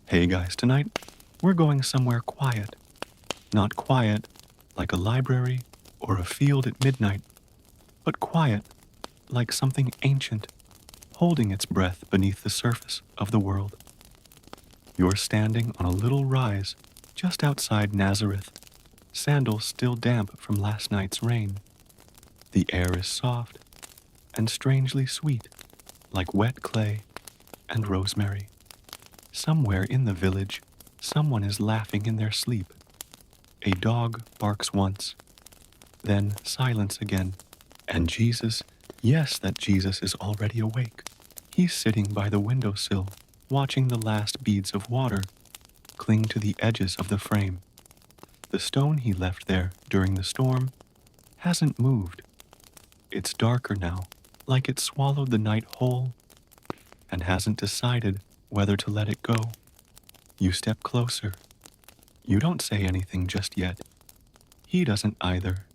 Hey guys, tonight we're going somewhere quiet. Not quiet like a library or a field at midnight, but quiet like something ancient, holding its breath beneath the surface of the world. You're standing on a little rise just outside Nazareth, sandals still damp from last night's rain. The air is soft and strangely sweet, like wet clay and rosemary. Somewhere in the village, someone is laughing in their sleep. A dog barks once, then silence again. And Jesus, yes, that Jesus is already awake. He's sitting by the windowsill, watching the last beads of water cling to the edges of the frame. The stone he left there during the storm hasn't moved. It's darker now, like it swallowed the night whole, and hasn't decided whether to let it go. You step closer. You don't say anything just yet. He doesn't either.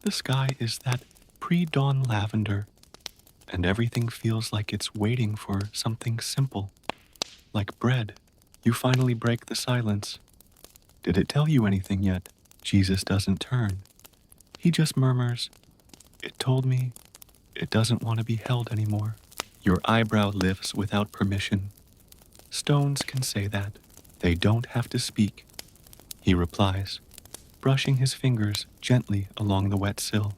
The sky is that pre-dawn lavender, and everything feels like it's waiting for something simple, like bread. You finally break the silence. Did it tell you anything yet? Jesus doesn't turn. He just murmurs, "It told me it doesn't want to be held anymore." Your eyebrow lifts without permission. Stones can say that. They don't have to speak. He replies, brushing his fingers gently along the wet sill.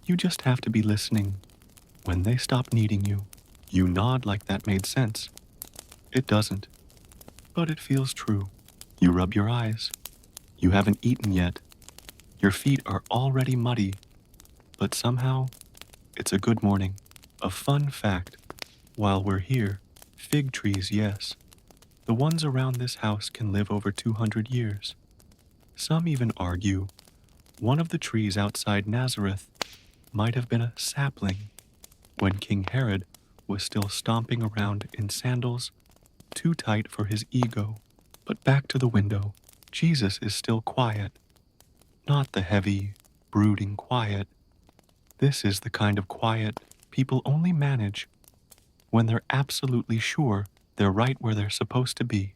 You just have to be listening. When they stop needing you, you nod like that made sense. It doesn't, but it feels true. You rub your eyes. You haven't eaten yet. Your feet are already muddy, but somehow it's a good morning. A fun fact, while we're here, fig trees, yes. The ones around this house can live over 200 years. Some even argue one of the trees outside Nazareth might have been a sapling when King Herod was still stomping around in sandals too tight for his ego. But back to the window, Jesus is still quiet. Not the heavy, brooding quiet. This is the kind of quiet people only manage when they're absolutely sure they're right where they're supposed to be.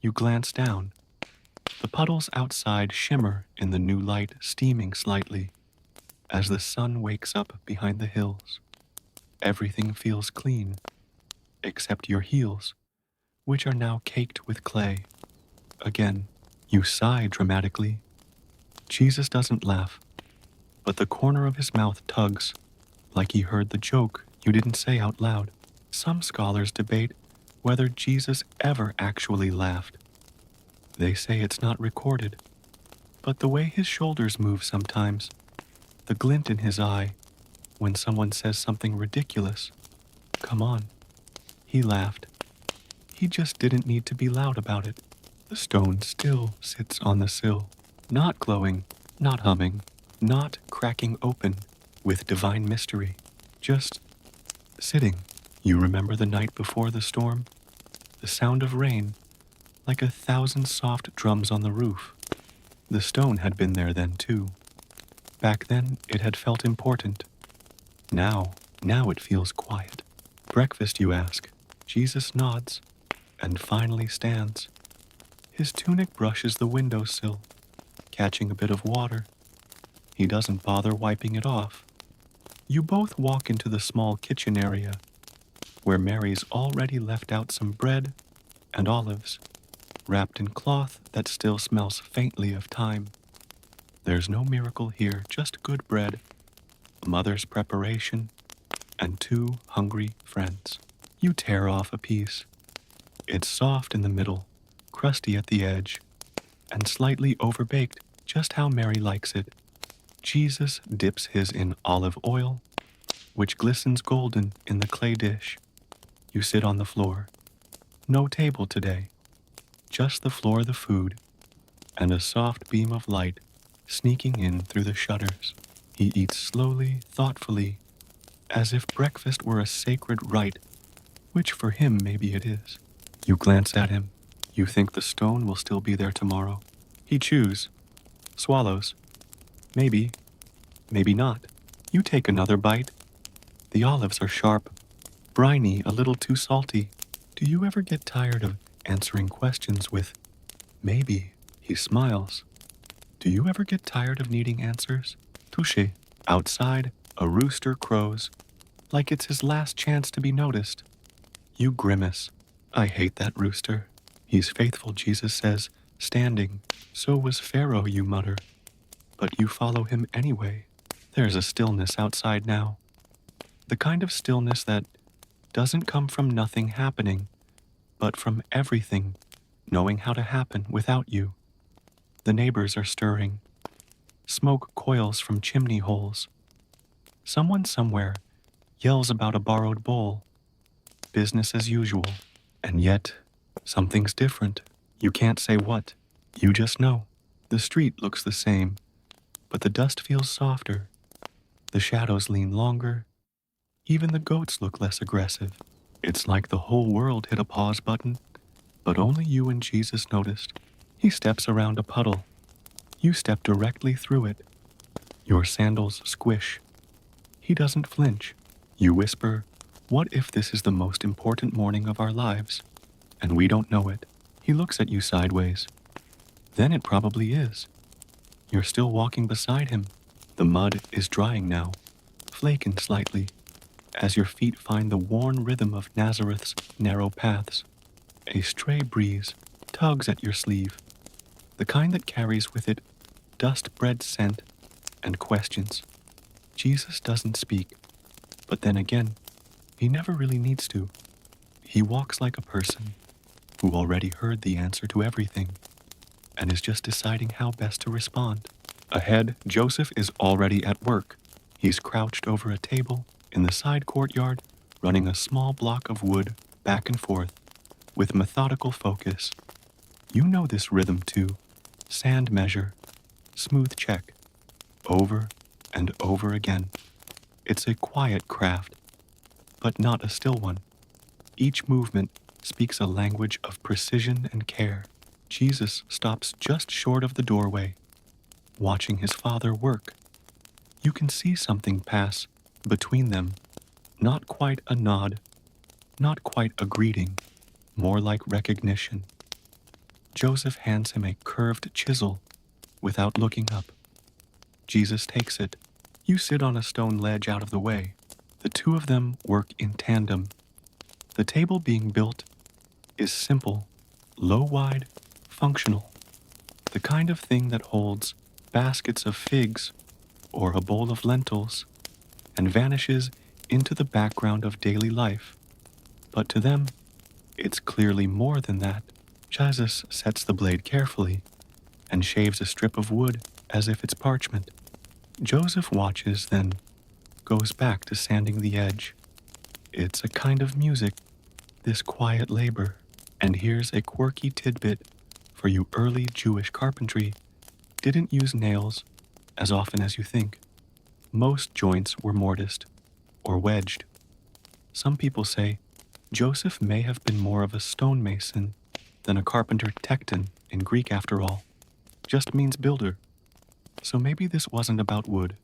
You glance down. The puddles outside shimmer in the new light, steaming slightly as the sun wakes up behind the hills. Everything feels clean, except your heels, which are now caked with clay. Again, you sigh dramatically. Jesus doesn't laugh, but the corner of his mouth tugs, like he heard the joke you didn't say out loud. Some scholars debate whether Jesus ever actually laughed. They say it's not recorded, but the way his shoulders move sometimes, the glint in his eye when someone says something ridiculous. Come on. He laughed. He just didn't need to be loud about it. The stone still sits on the sill, not glowing, not humming, not cracking open with divine mystery, just sitting. You remember the night before the storm? The sound of rain, like 1,000 soft drums on the roof. The stone had been there then too. Back then it had felt important. Now it feels quiet. Breakfast, you ask. Jesus nods, and finally stands. His tunic brushes the windowsill, catching a bit of water. He doesn't bother wiping it off. You both walk into the small kitchen area, where Mary's already left out some bread and olives, wrapped in cloth that still smells faintly of thyme. There's no miracle here, just good bread, a mother's preparation, and 2 hungry friends. You tear off a piece. It's soft in the middle, crusty at the edge, and slightly overbaked, just how Mary likes it. Jesus dips his in olive oil, which glistens golden in the clay dish. You sit on the floor. No table today, just the floor of the food, and a soft beam of light sneaking in through the shutters. He eats slowly, thoughtfully, as if breakfast were a sacred rite, which for him maybe it is. You glance at him. You think the stone will still be there tomorrow. He chews, swallows. Maybe, maybe not. You take another bite. The olives are sharp, briny, a little too salty. Do you ever get tired of answering questions with, maybe. He smiles. Do you ever get tired of needing answers? Touché. Outside, a rooster crows, like it's his last chance to be noticed. You grimace. I hate that rooster. He's faithful, Jesus says, standing. So was Pharaoh, you mutter. But you follow him anyway. There's a stillness outside now. The kind of stillness that doesn't come from nothing happening, but from everything knowing how to happen without you. The neighbors are stirring. Smoke coils from chimney holes. Someone somewhere yells about a borrowed bowl. Business as usual. And yet, something's different. You can't say what. You just know. The street looks the same, but the dust feels softer. The shadows lean longer. Even the goats look less aggressive. It's like the whole world hit a pause button, but only you and Jesus noticed. He steps around a puddle. You step directly through it. Your sandals squish. He doesn't flinch. You whisper, what if this is the most important morning of our lives, and we don't know it? He looks at you sideways. Then it probably is. You're still walking beside him. The mud is drying now, flaking slightly, as your feet find the worn rhythm of Nazareth's narrow paths. A stray breeze tugs at your sleeve, the kind that carries with it dust-bred scent and questions. Jesus doesn't speak, but then again, he never really needs to. He walks like a person who already heard the answer to everything and is just deciding how best to respond. Ahead, Joseph is already at work. He's crouched over a table in the side courtyard, running a small block of wood back and forth with methodical focus. You know this rhythm too. Sand measure, smooth check, over and over again. It's a quiet craft, but not a still one. Each movement speaks a language of precision and care. Jesus stops just short of the doorway, watching his father work. You can see something pass between them, not quite a nod, not quite a greeting, more like recognition. Joseph hands him a curved chisel without looking up. Jesus takes it. You sit on a stone ledge out of the way. The two of them work in tandem. The table being built is simple, low-wide, functional. The kind of thing that holds baskets of figs or a bowl of lentils and vanishes into the background of daily life. But to them, it's clearly more than that. Jesus sets the blade carefully and shaves a strip of wood as if it's parchment. Joseph watches, then goes back to sanding the edge. It's a kind of music, this quiet labor. And here's a quirky tidbit for you early Jewish carpentry. Didn't use nails as often as you think. Most joints were mortised or wedged. Some people say Joseph may have been more of a stonemason than a carpenter tekton in Greek after all. Just means builder. So maybe this wasn't about wood.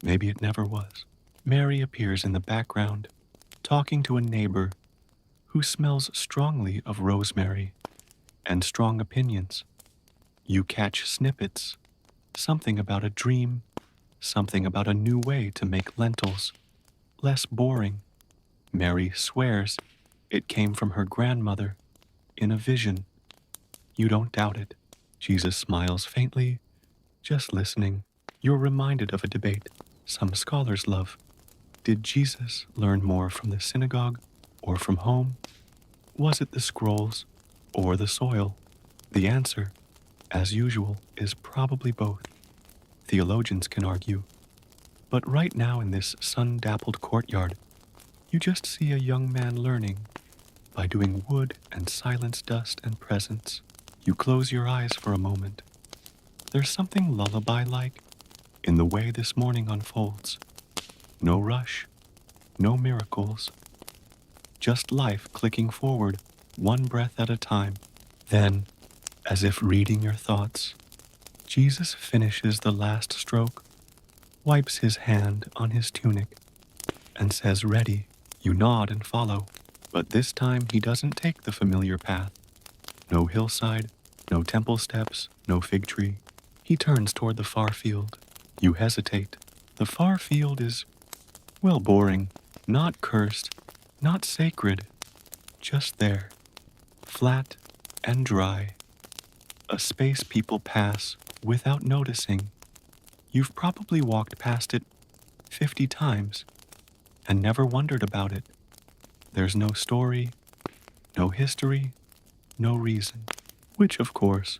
Maybe it never was. Mary appears in the background, talking to a neighbor who smells strongly of rosemary and strong opinions. You catch snippets, something about a dream, something about a new way to make lentils, less boring. Mary swears it came from her grandmother in a vision. You don't doubt it. Jesus smiles faintly, just listening. You're reminded of a debate some scholars love. Did Jesus learn more from the synagogue or from home? Was it the scrolls or the soil? The answer, as usual, is probably both. Theologians can argue. But right now in this sun-dappled courtyard, you just see a young man learning by doing wood and silence, dust and presence. You close your eyes for a moment. There's something lullaby-like in the way this morning unfolds. No rush, no miracles, just life clicking forward, one breath at a time. Then, as if reading your thoughts, Jesus finishes the last stroke, wipes his hand on his tunic, and says, "Ready." You nod and follow, but this time he doesn't take the familiar path. No hillside, no temple steps, no fig tree. He turns toward the far field. You hesitate. The far field is, well, boring. Not cursed, not sacred. Just there. Flat and dry. A space people pass without noticing. You've probably walked past it 50 times and never wondered about it. There's no story, no history, no reason. Which, of course,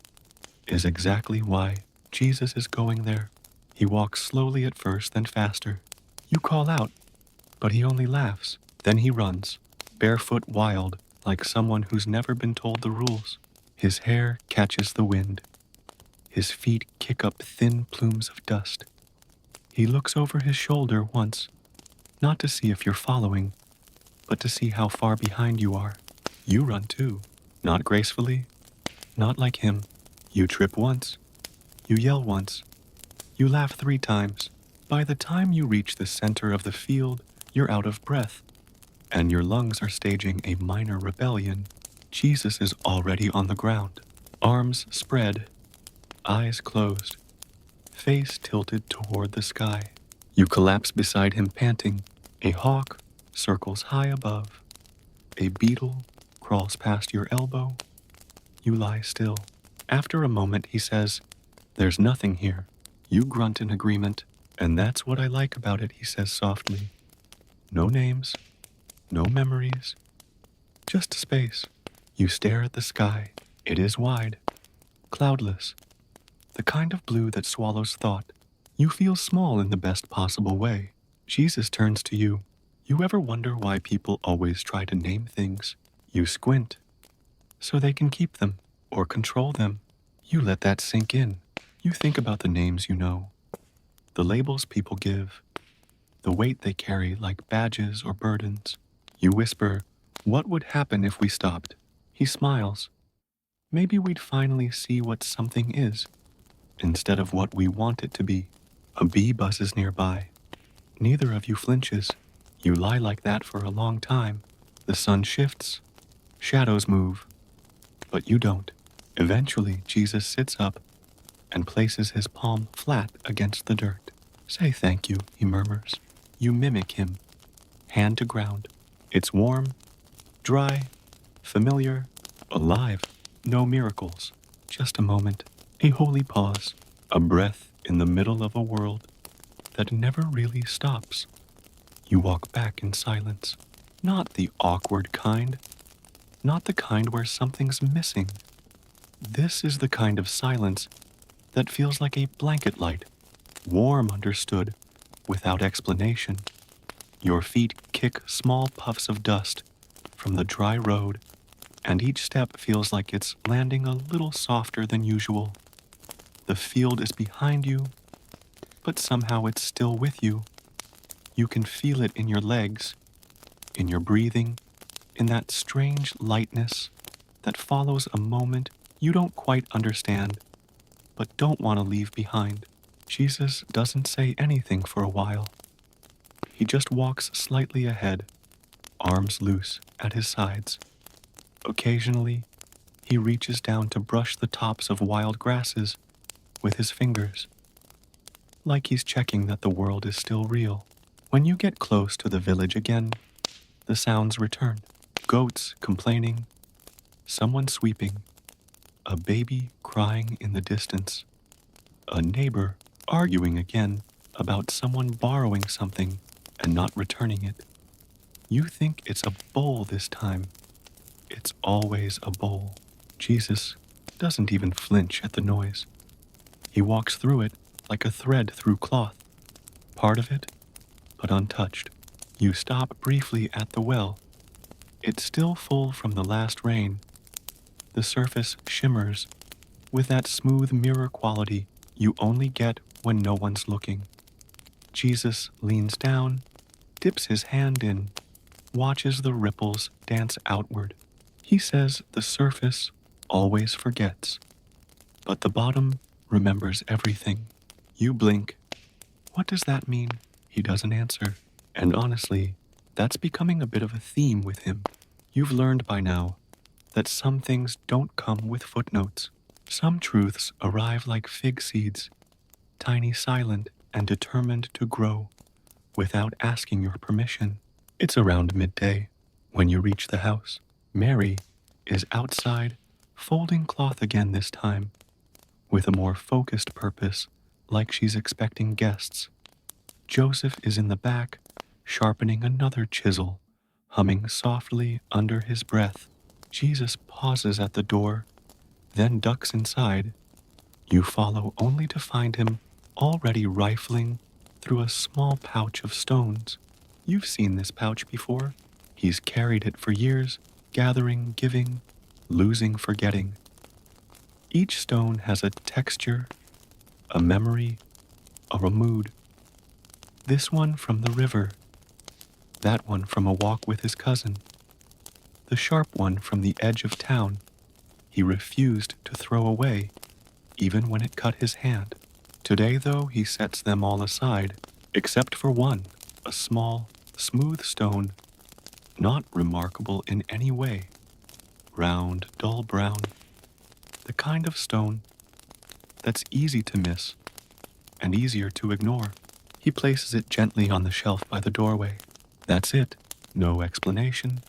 is exactly why Jesus is going there. He walks slowly at first, then faster. You call out, but he only laughs. Then he runs, barefoot wild, like someone who's never been told the rules. His hair catches the wind. His feet kick up thin plumes of dust. He looks over his shoulder once, not to see if you're following, but to see how far behind you are. You run too, not gracefully, not like him. You trip once, you yell once, you laugh 3 times. By the time you reach the center of the field, you're out of breath, and your lungs are staging a minor rebellion. Jesus is already on the ground, arms spread, eyes closed, face tilted toward the sky. You collapse beside him panting. A hawk circles high above. A beetle crawls past your elbow. You lie still. After a moment, he says, "There's nothing here." You grunt in agreement, and that's what I like about it, he says softly. No names, no memories, just space. You stare at the sky. It is wide, cloudless, the kind of blue that swallows thought. You feel small in the best possible way. Jesus turns to you. You ever wonder why people always try to name things? You squint, so they can keep them or control them. You let that sink in. You think about the names you know, the labels people give, the weight they carry like badges or burdens. You whisper, "What would happen if we stopped?" He smiles. Maybe we'd finally see what something is, instead of what we want it to be. A bee buzzes nearby. Neither of you flinches. You lie like that for a long time. The sun shifts, shadows move, but you don't. Eventually, Jesus sits up and places his palm flat against the dirt. "Say thank you," he murmurs. You mimic him, hand to ground. It's warm, dry, familiar, alive. No miracles, just a moment, a holy pause, a breath in the middle of a world that never really stops. You walk back in silence, not the awkward kind, not the kind where something's missing. This is the kind of silence that feels like a blanket light, warm understood, without explanation. Your feet kick small puffs of dust from the dry road, and each step feels like it's landing a little softer than usual. The field is behind you, but somehow it's still with you. You can feel it in your legs, in your breathing, in that strange lightness that follows a moment you don't quite understand, but don't want to leave behind. Jesus doesn't say anything for a while. He just walks slightly ahead, arms loose at his sides. Occasionally, he reaches down to brush the tops of wild grasses with his fingers, like he's checking that the world is still real. When you get close to the village again, the sounds return. Goats complaining, someone sweeping, a baby crying in the distance, a neighbor arguing again about someone borrowing something and not returning it. You think it's a bowl this time. It's always a bowl. Jesus doesn't even flinch at the noise. He walks through it like a thread through cloth, part of it, but untouched. You stop briefly at the well. It's still full from the last rain. The surface shimmers with that smooth mirror quality you only get when no one's looking. Jesus leans down, dips his hand in, watches the ripples dance outward. He says the surface always forgets, but the bottom remembers everything. You blink. What does that mean? He doesn't answer. And honestly, that's becoming a bit of a theme with him. You've learned by now that some things don't come with footnotes. Some truths arrive like fig seeds, tiny, silent, and determined to grow without asking your permission. It's around midday when you reach the house. Mary is outside, folding cloth again this time, with a more focused purpose, like she's expecting guests. Joseph is in the back, sharpening another chisel, humming softly under his breath. Jesus pauses at the door, then ducks inside. You follow only to find him already rifling through a small pouch of stones. You've seen this pouch before. He's carried it for years, gathering, giving, losing, forgetting. Each stone has a texture, a memory, or a mood. This one from the river, that one from a walk with his cousin, the sharp one from the edge of town he refused to throw away, even when it cut his hand. Today, though, he sets them all aside, except for one, a small, smooth stone, not remarkable in any way, round, dull brown, the kind of stone that's easy to miss and easier to ignore. He places it gently on the shelf by the doorway. That's it. No explanation,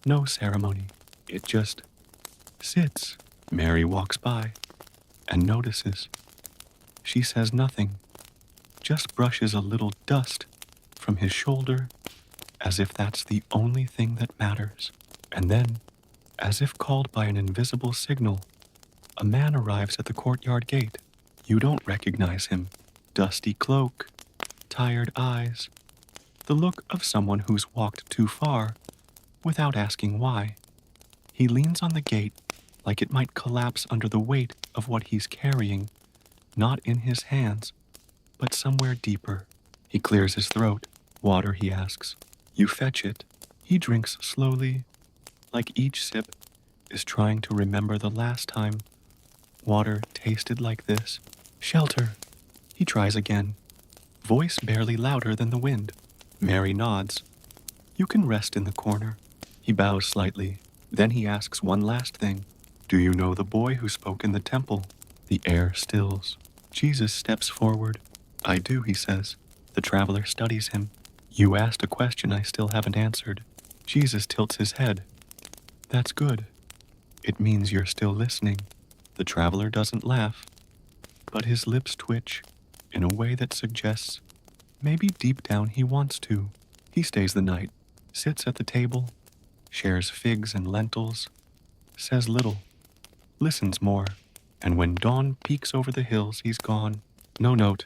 no ceremony. It just sits. Mary walks by and notices. She says nothing, just brushes a little dust from his shoulder as if that's the only thing that matters. And then, as if called by an invisible signal, a man arrives at the courtyard gate. You don't recognize him. Dusty cloak, tired eyes, the look of someone who's walked too far without asking why. He leans on the gate like it might collapse under the weight of what he's carrying, not in his hands, but somewhere deeper. He clears his throat. Water, he asks. You fetch it. He drinks slowly, like each sip is trying to remember the last time water tasted like this. Shelter. He tries again, voice barely louder than the wind. Mary nods. You can rest in the corner. He bows slightly. Then he asks one last thing. Do you know the boy who spoke in the temple? The air stills. Jesus steps forward. I do, he says. The traveler studies him. You asked a question I still haven't answered. Jesus tilts his head. That's good. It means you're still listening. The traveler doesn't laugh, but his lips twitch in a way that suggests maybe deep down he wants to. He stays the night, sits at the table, shares figs and lentils, says little, listens more, and when dawn peeks over the hills, he's gone. No note,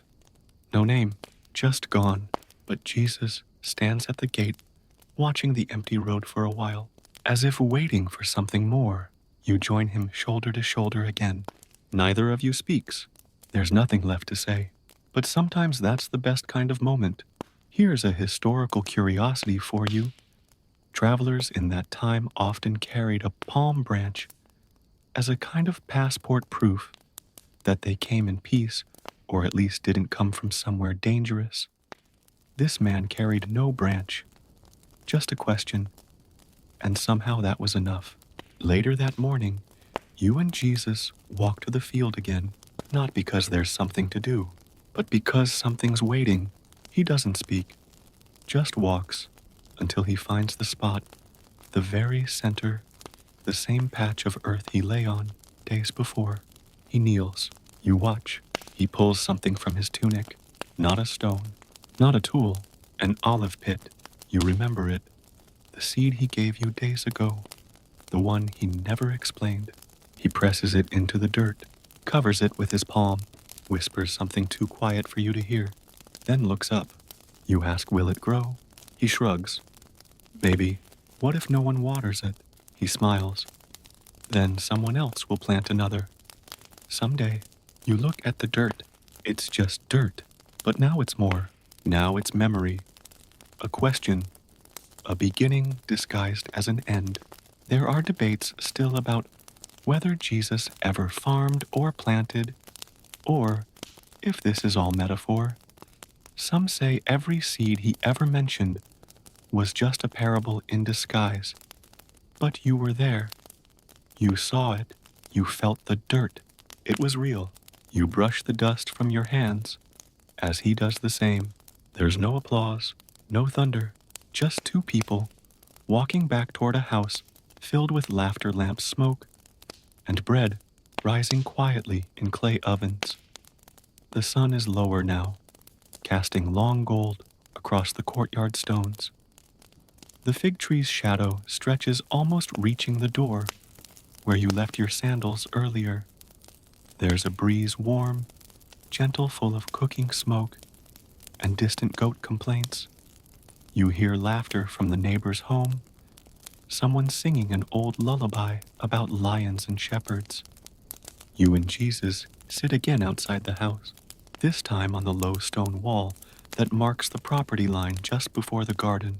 no name, just gone. But Jesus stands at the gate, watching the empty road for a while, as if waiting for something more. You join him shoulder to shoulder again. Neither of you speaks. There's nothing left to say. But sometimes that's the best kind of moment. Here's a historical curiosity for you. Travelers in that time often carried a palm branch as a kind of passport proof that they came in peace, or at least didn't come from somewhere dangerous. This man carried no branch, just a question, and somehow that was enough. Later that morning, you and Jesus walk to the field again, not because there's something to do, but because something's waiting. He doesn't speak, just walks until he finds the spot, the very center, the same patch of earth he lay on days before. He kneels. You watch. He pulls something from his tunic, not a stone, not a tool, an olive pit. You remember it, the seed he gave you days ago, the one he never explained. He presses it into the dirt, covers it with his palm, whispers something too quiet for you to hear, then looks up. You ask, will it grow? He shrugs. Maybe. What if no one waters it? He smiles. Then someone else will plant another. Someday, you look at the dirt. It's just dirt. But now it's more. Now it's memory. A question. A beginning disguised as an end. There are debates still about whether Jesus ever farmed or planted, or if this is all metaphor. Some say every seed he ever mentioned was just a parable in disguise. But you were there. You saw it. You felt the dirt. It was real. You brush the dust from your hands, as he does the same. There's no applause, no thunder, just two people walking back toward a house filled with laughter lamp smoke and bread rising quietly in clay ovens. The sun is lower now, casting long gold across the courtyard stones. The fig tree's shadow stretches almost reaching the door where you left your sandals earlier. There's a breeze warm, gentle, full of cooking smoke and distant goat complaints. You hear laughter from the neighbor's home, someone singing an old lullaby about lions and shepherds. You and Jesus sit again outside the house, this time on the low stone wall that marks the property line just before the garden.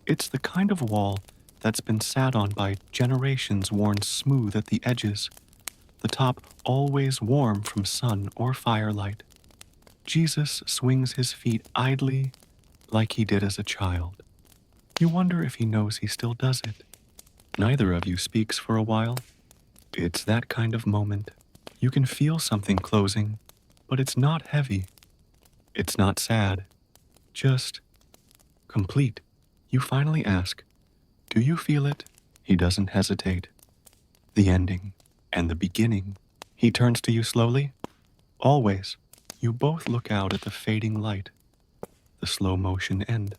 It's the kind of wall that's been sat on by generations, worn smooth at the edges, the top always warm from sun or firelight. Jesus swings his feet idly like he did as a child. You wonder if he knows he still does it. Neither of you speaks for a while. It's that kind of moment. You can feel something closing, but it's not heavy. It's not sad. Just complete. You finally ask, "Do you feel it?" He doesn't hesitate. The ending and the beginning. He turns to you slowly. Always. You both look out at the fading light, the slow motion end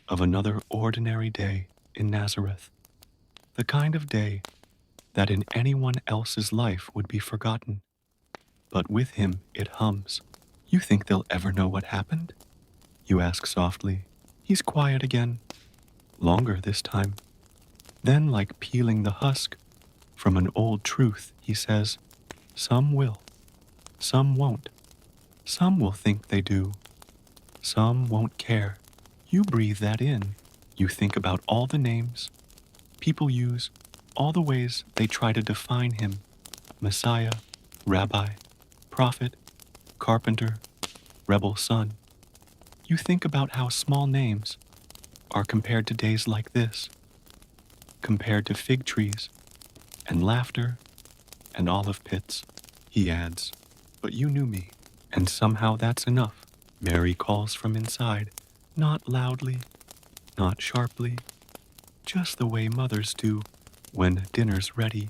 of another ordinary day in Nazareth. The kind of day that in anyone else's life would be forgotten. But with him it hums. You think they'll ever know what happened? You ask softly. He's quiet again. Longer this time. Then, like peeling the husk from an old truth, he says, "Some will. Some won't. Some will think they do. Some won't care." You breathe that in. You think about all the names people use, all the ways they try to define him: Messiah, Rabbi, Prophet, Carpenter, Rebel Son. You think about how small names are compared to days like this, compared to fig trees and laughter and olive pits. He adds, "But you knew me, and somehow that's enough." Mary calls from inside, not loudly, not sharply, just the way mothers do when dinner's ready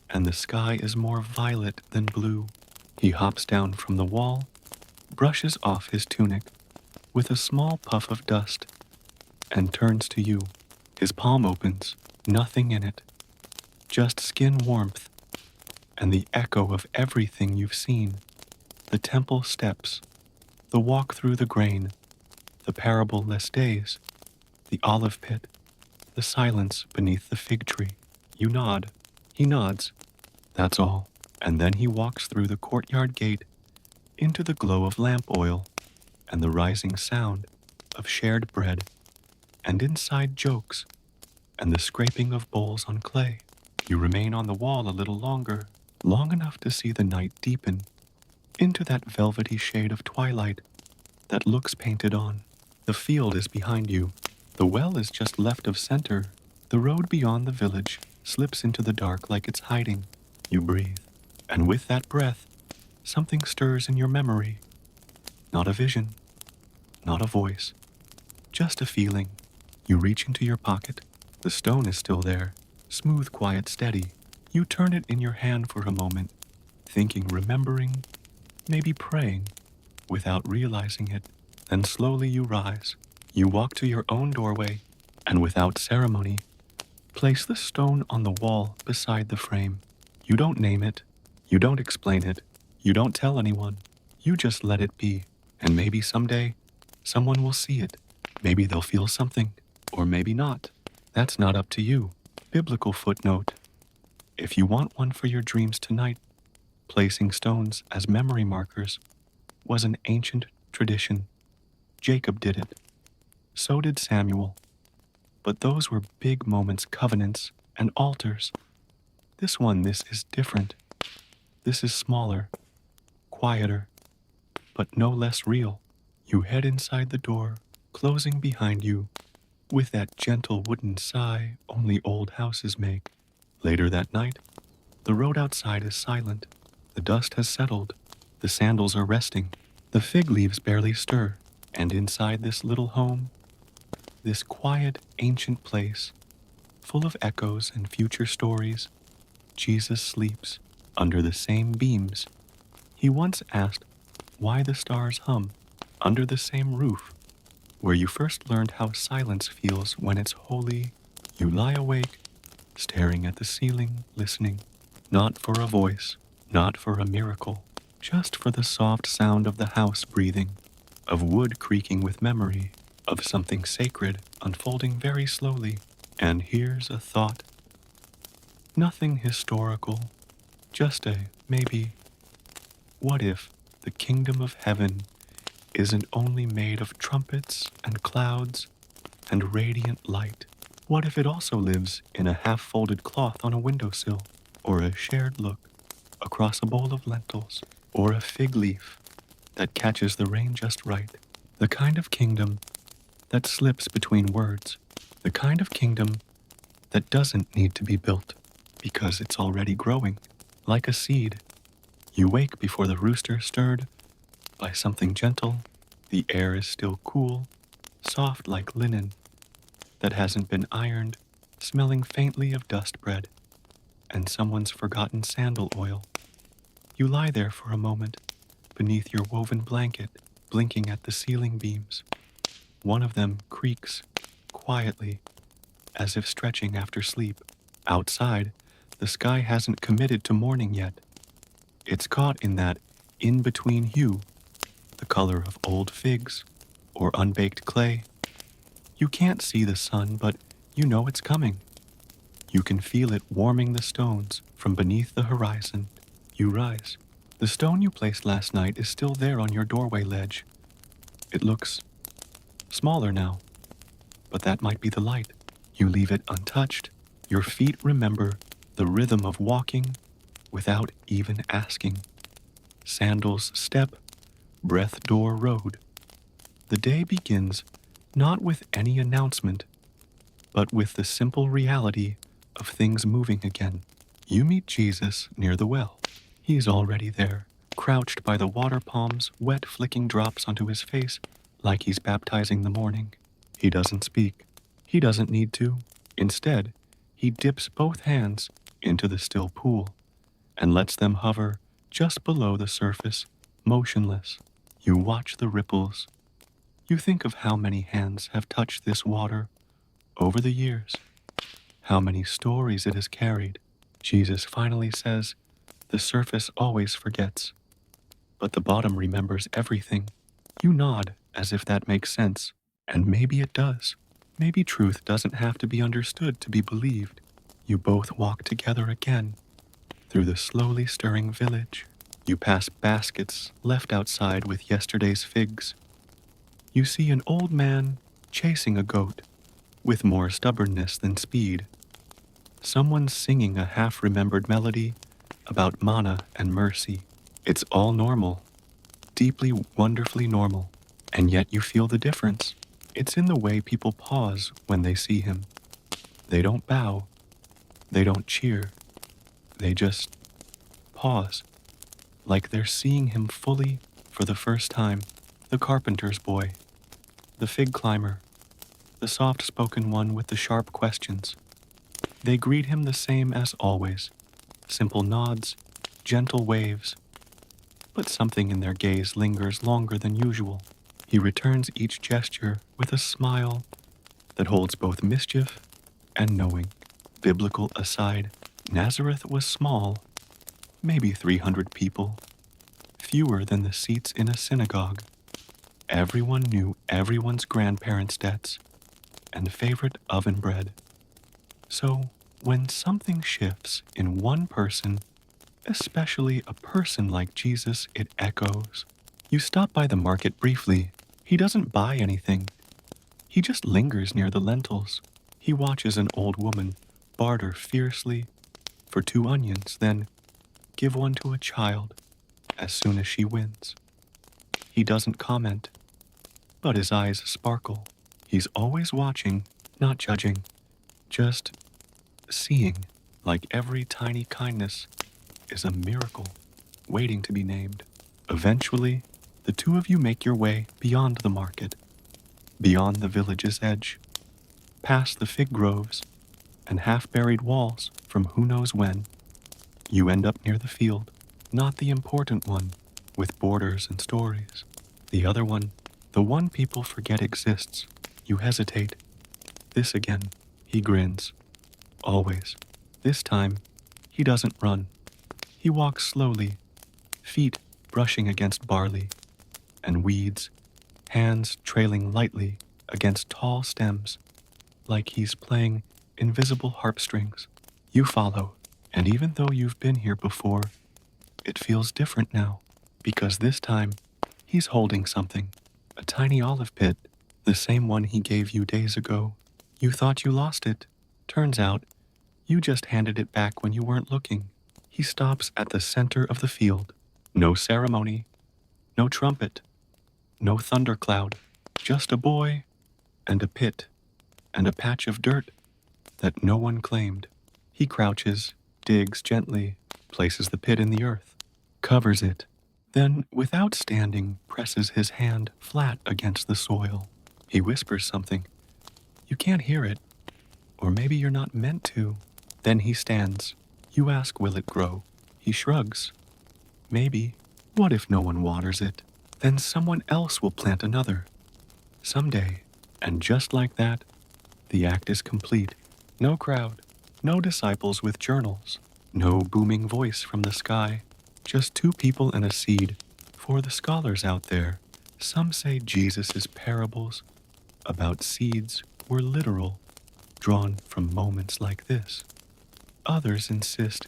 and the sky is more violet than blue. He hops down from the wall, brushes off his tunic with a small puff of dust, and turns to you. His palm opens, nothing in it, just skin warmth and the echo of everything you've seen: the temple steps, the walk through the grain, the parable-less days, the olive pit, the silence beneath the fig tree. You nod. He nods. That's all. And then he walks through the courtyard gate into the glow of lamp oil and the rising sound of shared bread, and inside jokes and the scraping of bowls on clay. You remain on the wall a little longer, long enough to see the night deepen into that velvety shade of twilight that looks painted on. The field is behind you. The well is just left of center. The road beyond the village slips into the dark like it's hiding. You breathe, and with that breath, something stirs in your memory. Not a vision, not a voice, just a feeling. You reach into your pocket. The stone is still there, smooth, quiet, steady. You turn it in your hand for a moment, thinking, remembering, maybe praying, without realizing it. Then slowly you rise. You walk to your own doorway, and without ceremony, place the stone on the wall beside the frame. You don't name it. You don't explain it. You don't tell anyone. You just let it be. And maybe someday, someone will see it. Maybe they'll feel something, or maybe not. That's not up to you. Biblical footnote. If you want one for your dreams tonight, placing stones as memory markers was an ancient tradition. Jacob did it. So did Samuel. But those were big moments, covenants, and altars. This is different. This is smaller, quieter, but no less real. You head inside the door, closing behind you, with that gentle wooden sigh only old houses make. Later that night, the road outside is silent. The dust has settled. The sandals are resting. The fig leaves barely stir. And inside this little home, this quiet, ancient place, full of echoes and future stories, Jesus sleeps under the same beams. He once asked why the stars hum under the same roof, where you first learned how silence feels when it's holy. You lie awake, staring at the ceiling, listening, not for a voice, not for a miracle, just for the soft sound of the house breathing, of wood creaking with memory, of something sacred unfolding very slowly. And here's a thought. Nothing historical, just a maybe. What if the kingdom of heaven isn't only made of trumpets and clouds and radiant light? What if it also lives in a half-folded cloth on a windowsill, or a shared look across a bowl of lentils, or a fig leaf that catches the rain just right? The kind of kingdom that slips between words, the kind of kingdom that doesn't need to be built because it's already growing, like a seed. You wake before the rooster stirred by something gentle. The air is still cool, soft like linen that hasn't been ironed, smelling faintly of dust bread and someone's forgotten sandal oil. You lie there for a moment beneath your woven blanket, blinking at the ceiling beams. One of them creaks quietly, as if stretching after sleep. Outside, the sky hasn't committed to morning yet. It's caught in that in-between hue, the color of old figs or unbaked clay. You can't see the sun, but you know it's coming. You can feel it warming the stones from beneath the horizon. You rise. The stone you placed last night is still there on your doorway ledge. It looks smaller now, but that might be the light. You leave it untouched. Your feet remember the rhythm of walking without even asking. Sandals step, breath door road. The day begins not with any announcement, but with the simple reality of things moving again. You meet Jesus near the well. He's already there, crouched by the water palms, wet flicking drops onto his face like he's baptizing the morning. He doesn't speak. He doesn't need to. Instead, he dips both hands into the still pool and lets them hover just below the surface, motionless. You watch the ripples. You think of how many hands have touched this water over the years, how many stories it has carried. Jesus finally says, the surface always forgets, but the bottom remembers everything. You nod as if that makes sense, and maybe it does. Maybe truth doesn't have to be understood to be believed. You both walk together again through the slowly stirring village. You pass baskets left outside with yesterday's figs. You see an old man chasing a goat with more stubbornness than speed. Someone's singing a half-remembered melody about manna and mercy. It's all normal, deeply, wonderfully normal, and yet you feel the difference. It's in the way people pause when they see him. They don't bow, they don't cheer, they just pause, like they're seeing him fully for the first time. The carpenter's boy, the fig climber, the soft-spoken one with the sharp questions. They greet him the same as always, simple nods, gentle waves, but something in their gaze lingers longer than usual. He returns each gesture with a smile that holds both mischief and knowing. Biblical aside, Nazareth was small, maybe 300 people, fewer than the seats in a synagogue. Everyone knew everyone's grandparents' debts and favorite oven bread. So, when something shifts in one person, especially a person like Jesus, it echoes. You stop by the market briefly. He doesn't buy anything. He just lingers near the lentils. He watches an old woman barter fiercely for 2 onions, then give one to a child as soon as she wins. He doesn't comment, but his eyes sparkle. He's always watching, not judging, just seeing. like every tiny kindness is a miracle waiting to be named. Eventually, the two of you make your way beyond the market, beyond the village's edge, past the fig groves and half-buried walls from who knows when. You end up near the field, not the important one, with borders and stories. The other one, the one people forget exists. You hesitate. This again. He grins. Always. This time, he doesn't run. He walks slowly, feet brushing against barley and weeds, hands trailing lightly against tall stems, like he's playing invisible harp strings. You follow, and even though you've been here before, it feels different now, because this time, he's holding something, a tiny olive pit, the same one he gave you days ago. You thought you lost it. Turns out, you just handed it back when you weren't looking. He stops at the center of the field. No ceremony, no trumpet, no thundercloud, just a boy and a pit and a patch of dirt that no one claimed. He crouches, digs gently, places the pit in the earth, covers it, then, without standing, presses his hand flat against the soil. He whispers something. You can't hear it, or maybe you're not meant to. Then he stands. You ask, will it grow? He shrugs. Maybe. What if no one waters it? Then someone else will plant another. Someday. And just like that, the act is complete. No crowd. No disciples with journals. No booming voice from the sky. Just two people and a seed. For the scholars out there, some say Jesus' parables about seeds were literal, drawn from moments like this. Others insist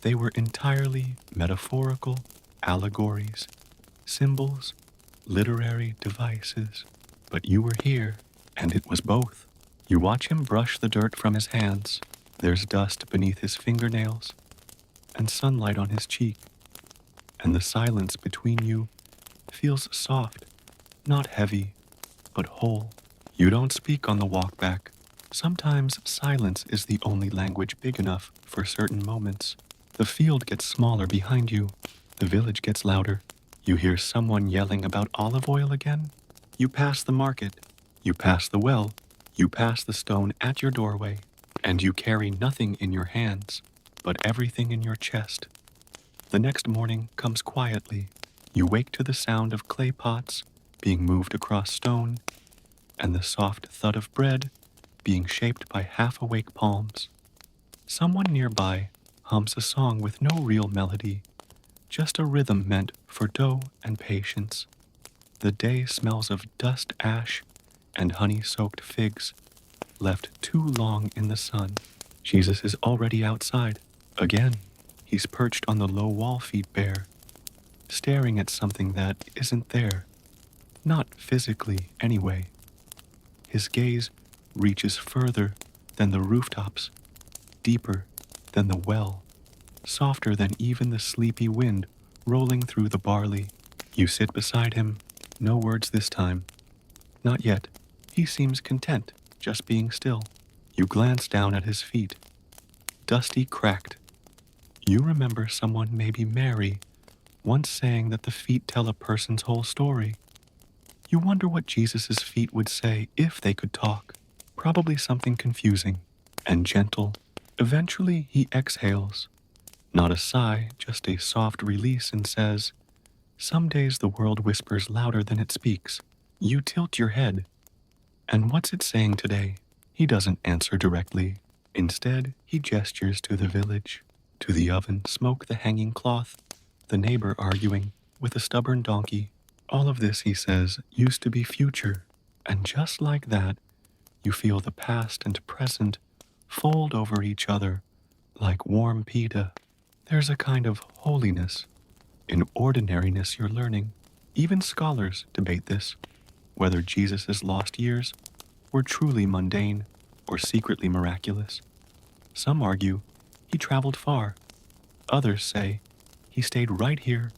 they were entirely metaphorical allegories, symbols, literary devices. But you were here, and it was both. You watch him brush the dirt from his hands. There's dust beneath his fingernails, and sunlight on his cheek. And the silence between you feels soft, not heavy, but whole. You don't speak on the walk back. Sometimes silence is the only language big enough for certain moments. The field gets smaller behind you. The village gets louder. You hear someone yelling about olive oil again. You pass the market. You pass the well. You pass the stone at your doorway. And you carry nothing in your hands, but everything in your chest. The next morning comes quietly. You wake to the sound of clay pots being moved across stone, and the soft thud of bread being shaped by half-awake palms. Someone nearby hums a song with no real melody, just a rhythm meant for dough and patience. The day smells of dust ash and honey-soaked figs, left too long in the sun. Jesus is already outside. Again, he's perched on the low wall, feet bare, staring at something that isn't there. Not physically, anyway. His gaze reaches further than the rooftops, deeper than the well, softer than even the sleepy wind rolling through the barley. You sit beside him, no words this time. Not yet. He seems content, just being still. You glance down at his feet, dusty, cracked. You remember someone, maybe Mary, once saying that the feet tell a person's whole story. You wonder what Jesus' feet would say if they could talk. Probably something confusing and gentle. Eventually he exhales. Not a sigh, just a soft release, and says, some days the world whispers louder than it speaks. You tilt your head. And what's it saying today? He doesn't answer directly. Instead, he gestures to the village, to the oven, smoke, the hanging cloth, the neighbor arguing with a stubborn donkey. All of this, he says, used to be future. And just like that, you feel the past and present fold over each other like warm pita. There's a kind of holiness in ordinariness you're learning. Even scholars debate this, whether Jesus' lost years were truly mundane or secretly miraculous. Some argue he traveled far. Others say he stayed right here,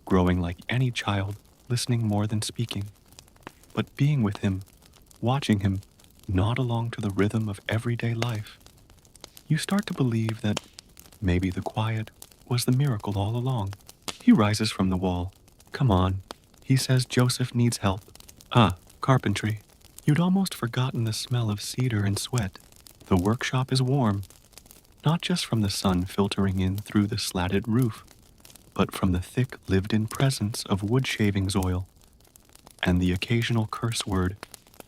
growing like any child, listening more than speaking. But being with him, watching him nod along to the rhythm of everyday life, You start to believe that maybe the quiet was the miracle all along. He rises from the wall. Come on. He says Joseph needs help. Ah, carpentry. You'd almost forgotten the smell of cedar and sweat. The workshop is warm, not just from the sun filtering in through the slatted roof, but from the thick lived-in presence of wood shavings oil and the occasional curse word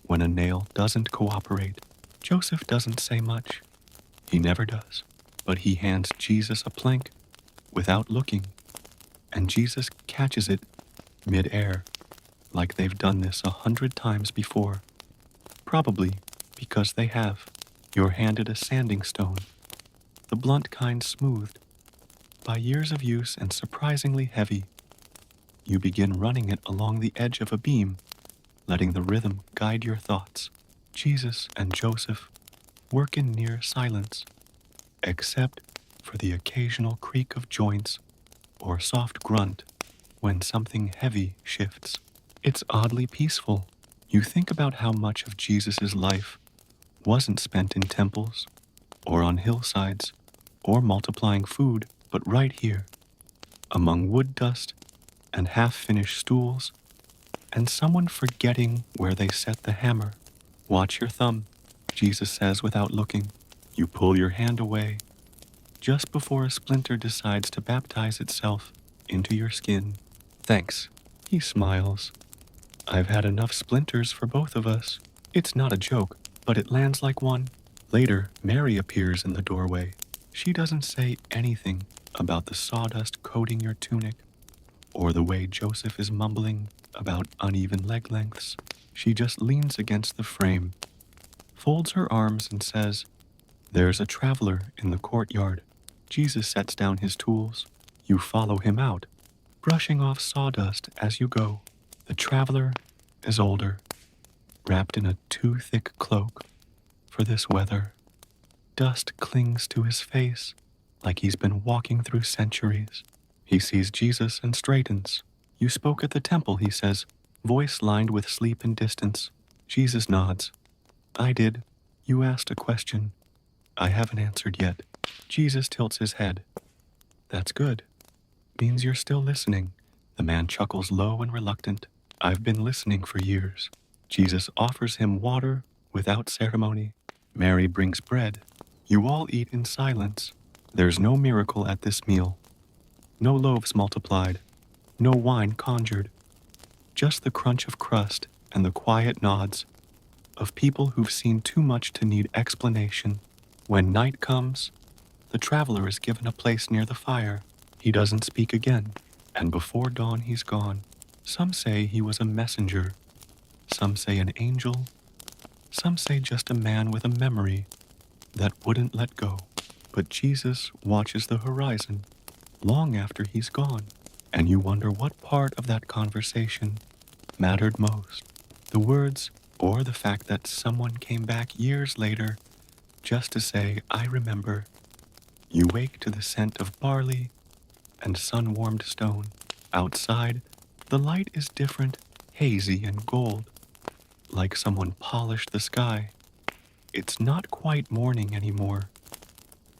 when a nail doesn't cooperate. Joseph doesn't say much. He never does. But he hands Jesus a plank without looking, and Jesus catches it mid-air, like they've done this 100 times before. Probably because they have. You're handed a sanding stone, the blunt kind smoothed by years of use and surprisingly heavy. You begin running it along the edge of a beam, letting the rhythm guide your thoughts. Jesus and Joseph work in near silence, except for the occasional creak of joints or soft grunt when something heavy shifts. It's oddly peaceful. You think about how much of Jesus' life wasn't spent in temples or on hillsides or multiplying food, but right here, among wood dust and half-finished stools, and someone forgetting where they set the hammer. Watch your thumb, Jesus says without looking. You pull your hand away just before a splinter decides to baptize itself into your skin. Thanks, he smiles. I've had enough splinters for both of us. It's not a joke, but it lands like one. Later, Mary appears in the doorway. She doesn't say anything about the sawdust coating your tunic, or the way Joseph is mumbling about uneven leg lengths. She just leans against the frame, folds her arms and says, "There's a traveler in the courtyard." Jesus sets down his tools. You follow him out, brushing off sawdust as you go. The traveler is older, wrapped in a too thick cloak for this weather. Dust clings to his face like he's been walking through centuries. He sees Jesus and straightens. "You spoke at the temple," he says, voice lined with sleep and distance. Jesus nods. "I did. You asked a question. I haven't answered yet." Jesus tilts his head. "That's good. Means you're still listening." The man chuckles low and reluctant. "I've been listening for years." Jesus offers him water without ceremony. Mary brings bread. You all eat in silence. There's no miracle at this meal. No loaves multiplied. No wine conjured. Just the crunch of crust and the quiet nods of people who've seen too much to need explanation. When night comes, the traveler is given a place near the fire. He doesn't speak again, and before dawn he's gone. Some say he was a messenger. Some say an angel. Some say just a man with a memory that wouldn't let go. But Jesus watches the horizon long after he's gone, and you wonder what part of that conversation mattered most. The words, or the fact that someone came back years later just to say, "I remember." You wake to the scent of barley and sun-warmed stone. Outside, the light is different, hazy and gold, like someone polished the sky. It's not quite morning anymore,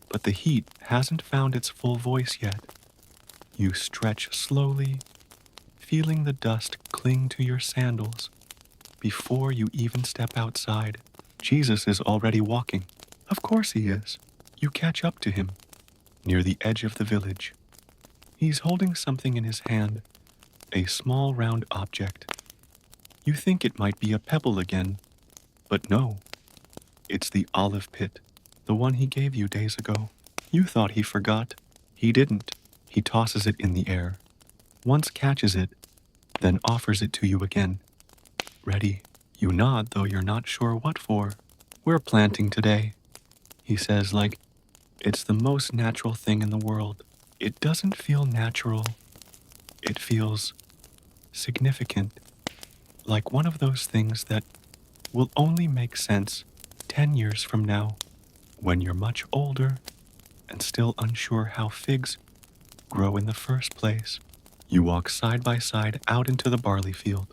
but the heat hasn't found its full voice yet. You stretch slowly, feeling the dust cling to your sandals before you even step outside. Jesus is already walking. Of course he is. You catch up to him near the edge of the village. He's holding something in his hand, a small round object. You think it might be a pebble again, but no. It's the olive pit, the one he gave you days ago. You thought he forgot. He didn't. He tosses it in the air, once catches it, then offers it to you again. "Ready." You nod, though you're not sure what for. "We're planting today," he says, like it's the most natural thing in the world. It doesn't feel natural. It feels significant, like one of those things that will only make sense 10 years from now, when you're much older and still unsure how figs grow in the first place. You walk side by side out into the barley field,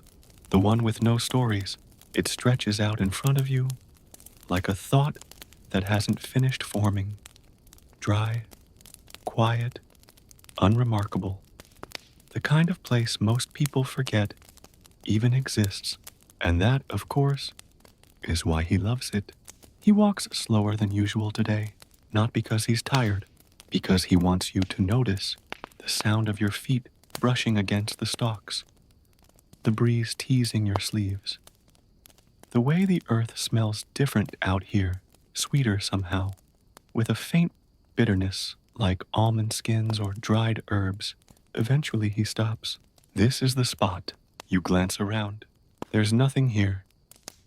the one with no stories. It stretches out in front of you like a thought that hasn't finished forming. Dry, quiet, unremarkable. The kind of place most people forget even exists. And that, of course, is why he loves it. He walks slower than usual today, not because he's tired, because he wants you to notice the sound of your feet brushing against the stalks, the breeze teasing your sleeves, the way the earth smells different out here, sweeter somehow, with a faint bitterness like almond skins or dried herbs. Eventually he stops. This is the spot. You glance around. There's nothing here.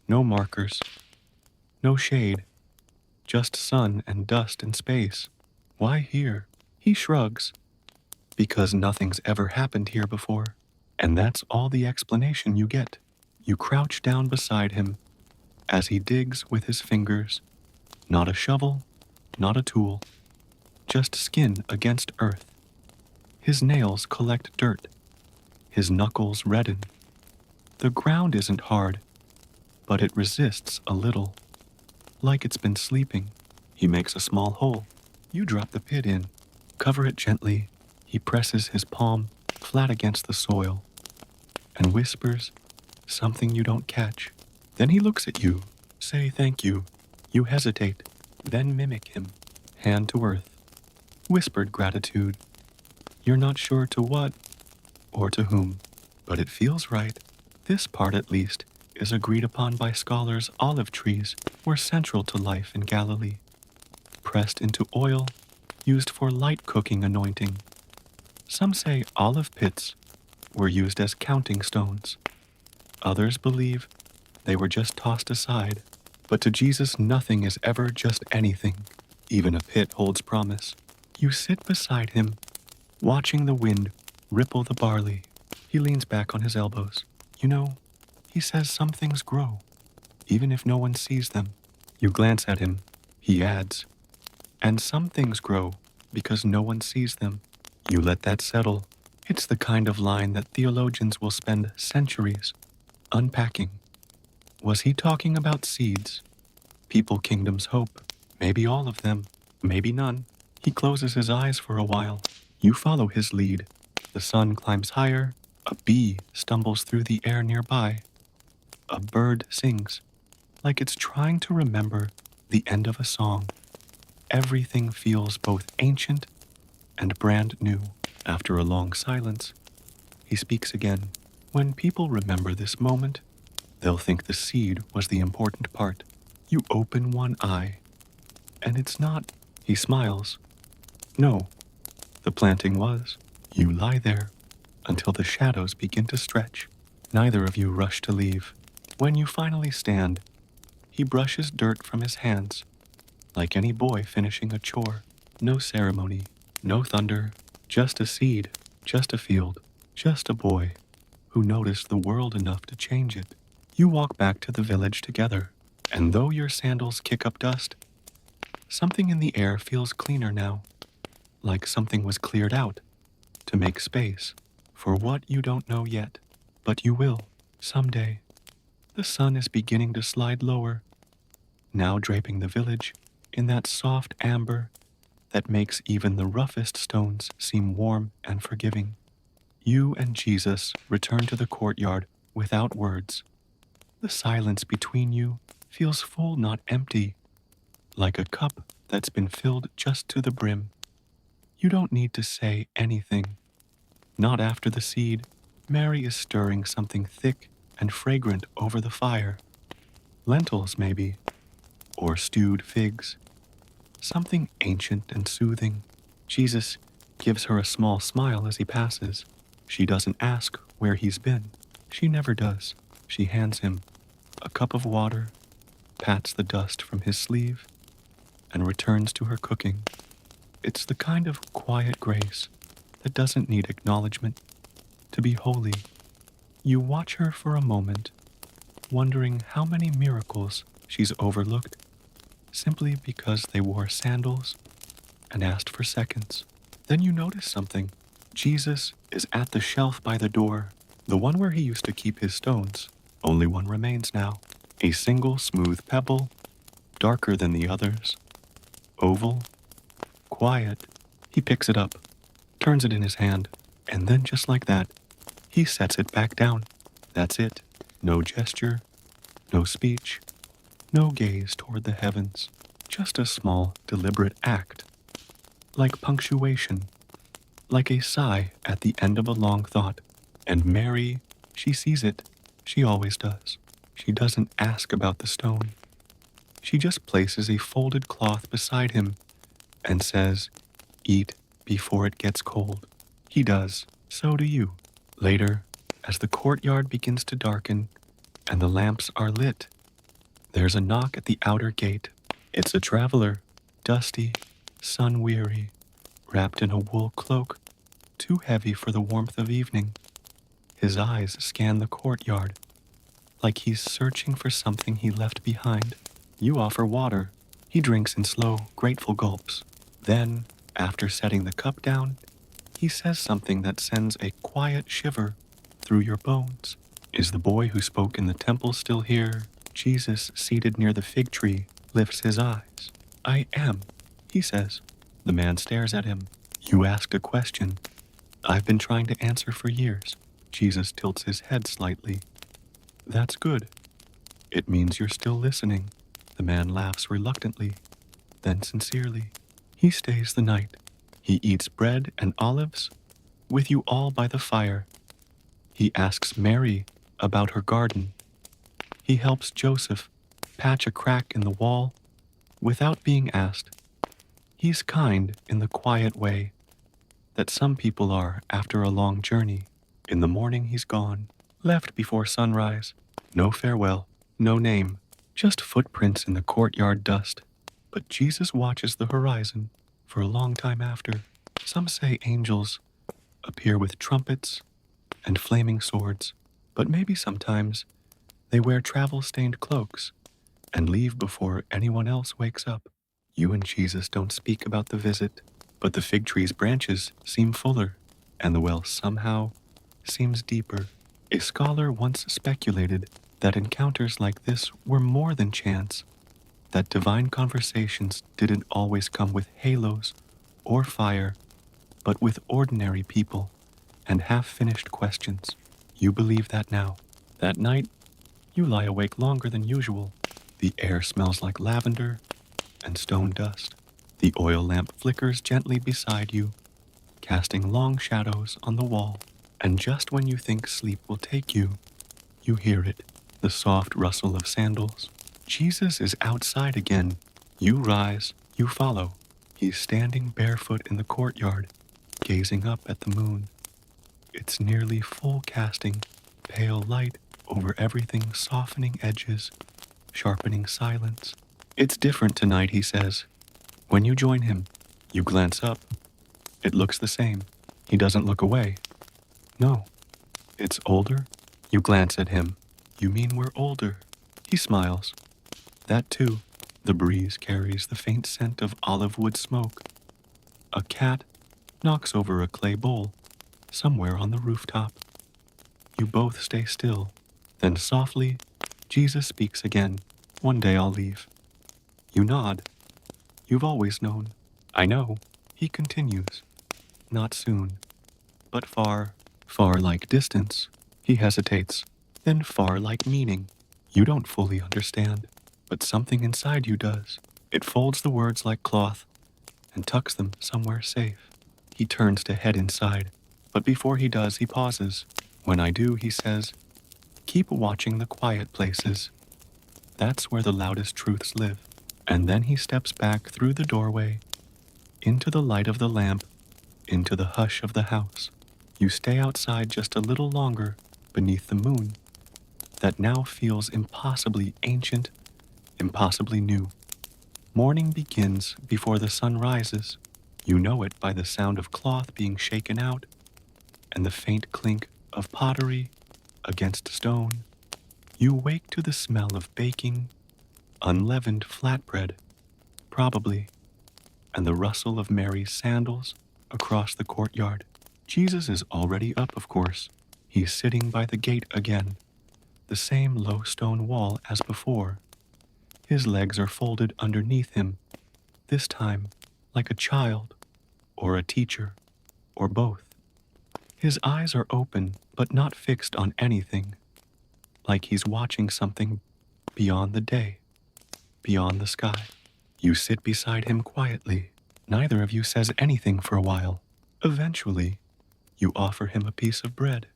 No markers. No shade. Just sun and dust and space. Why here? He shrugs. Because nothing's ever happened here before. And that's all the explanation you get. You crouch down beside him as he digs with his fingers. Not a shovel, not a tool. Just skin against earth. His nails collect dirt. His knuckles redden. The ground isn't hard, but it resists a little. Like it's been sleeping. He makes a small hole. You drop the pit in. Cover it gently. He presses his palm flat against the soil and whispers something you don't catch. Then he looks at you. Say thank you. You hesitate. Then mimic him. Hand to earth. Whispered gratitude. You're not sure to what or to whom, but it feels right. This part, at least, is agreed upon by scholars. Olive trees were central to life in Galilee. Pressed into oil, used for light cooking anointing. Some say olive pits were used as counting stones. Others believe they were just tossed aside. But to Jesus, nothing is ever just anything. Even a pit holds promise. You sit beside him, watching the wind ripple the barley. He leans back on his elbows. You know, he says some things grow, even if no one sees them. You glance at him. He adds, and some things grow because no one sees them. You let that settle. It's the kind of line that theologians will spend centuries unpacking. Was he talking about seeds? People kingdom's hope. Maybe all of them. Maybe none. He closes his eyes for a while. You follow his lead. The sun climbs higher. A bee stumbles through the air nearby. A bird sings, like it's trying to remember the end of a song. Everything feels both ancient and brand new. After a long silence, he speaks again. When people remember this moment, they'll think the seed was the important part. You open one eye, and it's not. He smiles. No, the planting was. You lie there until the shadows begin to stretch. Neither of you rush to leave. When you finally stand, he brushes dirt from his hands, like any boy finishing a chore. No ceremony, no thunder, just a seed, just a field, just a boy who noticed the world enough to change it. You walk back to the village together, and though your sandals kick up dust, something in the air feels cleaner now, like something was cleared out to make space for what you don't know yet, but you will someday. The sun is beginning to slide lower, now draping the village in that soft amber that makes even the roughest stones seem warm and forgiving. You and Jesus return to the courtyard without words. The silence between you feels full, not empty, like a cup that's been filled just to the brim. You don't need to say anything. Not after the seed. Mary is stirring something thick and fragrant over the fire. Lentils, maybe, or stewed figs. Something ancient and soothing. Jesus gives her a small smile as he passes. She doesn't ask where he's been. She never does. She hands him a cup of water, pats the dust from his sleeve, and returns to her cooking. It's the kind of quiet grace that doesn't need acknowledgement to be holy. You watch her for a moment, wondering how many miracles she's overlooked simply because they wore sandals and asked for seconds. Then you notice something. Jesus is at the shelf by the door, the one where he used to keep his stones. Only one remains now, a single smooth pebble, darker than the others, oval, Quiet. He picks it up, turns it in his hand, and then just like that, he sets it back down. That's it. No gesture, no speech, no gaze toward the heavens. Just a small, deliberate act. Like punctuation. Like a sigh at the end of a long thought. And Mary, she sees it. She always does. She doesn't ask about the stone. She just places a folded cloth beside him and says, "Eat before it gets cold." He does. So do you. Later, as the courtyard begins to darken and the lamps are lit, there's a knock at the outer gate. It's a traveler, dusty, sun-weary, wrapped in a wool cloak, too heavy for the warmth of evening. His eyes scan the courtyard, like he's searching for something he left behind. You offer water. He drinks in slow, grateful gulps. Then, after setting the cup down, he says something that sends a quiet shiver through your bones. Is the boy who spoke in the temple still here? Jesus, seated near the fig tree, lifts his eyes. "I am," he says. The man stares at him. "You asked a question I've been trying to answer for years." Jesus tilts his head slightly. "That's good. It means you're still listening." The man laughs reluctantly, then sincerely. He stays the night. He eats bread and olives with you all by the fire. He asks Mary about her garden. He helps Joseph patch a crack in the wall without being asked. He's kind in the quiet way that some people are after a long journey. In the morning he's gone, left before sunrise. No farewell, no name, just footprints in the courtyard dust. But Jesus watches the horizon for a long time after. Some say angels appear with trumpets and flaming swords, but maybe sometimes they wear travel-stained cloaks and leave before anyone else wakes up. You and Jesus don't speak about the visit, but the fig tree's branches seem fuller, and the well somehow seems deeper. A scholar once speculated that encounters like this were more than chance, that divine conversations didn't always come with halos or fire, but with ordinary people and half-finished questions. You believe that now. That night, you lie awake longer than usual. The air smells like lavender and stone dust. The oil lamp flickers gently beside you, casting long shadows on the wall. And just when you think sleep will take you, you hear it, the soft rustle of sandals. Jesus is outside again. You rise, you follow. He's standing barefoot in the courtyard, gazing up at the moon. It's nearly full, casting pale light over everything, softening edges, sharpening silence. It's different tonight, he says. When you join him, you glance up. It looks the same. He doesn't look away. No, it's older. You glance at him. You mean we're older? He smiles. That too. The breeze carries the faint scent of olive wood smoke. A cat knocks over a clay bowl somewhere on the rooftop. You both stay still. Then softly, Jesus speaks again. "One day I'll leave." You nod. You've always known. "I know." He continues. "Not soon, but far, far like distance." He hesitates, then far like meaning. You don't fully understand, but something inside you does. It folds the words like cloth and tucks them somewhere safe. He turns to head inside, but before he does, he pauses. "When I do," he says, "keep watching the quiet places. That's where the loudest truths live." And then he steps back through the doorway, into the light of the lamp, into the hush of the house. You stay outside just a little longer beneath the moon that now feels impossibly ancient, impossibly new. Morning begins before the sun rises. You know it by the sound of cloth being shaken out and the faint clink of pottery against stone. You wake to the smell of baking, unleavened flatbread, probably, and the rustle of Mary's sandals across the courtyard. Jesus is already up, of course. He's sitting by the gate again, the same low stone wall as before. His legs are folded underneath him, this time like a child, or a teacher, or both. His eyes are open but not fixed on anything, like he's watching something beyond the day, beyond the sky. You sit beside him quietly. Neither of you says anything for a while. Eventually, you offer him a piece of bread.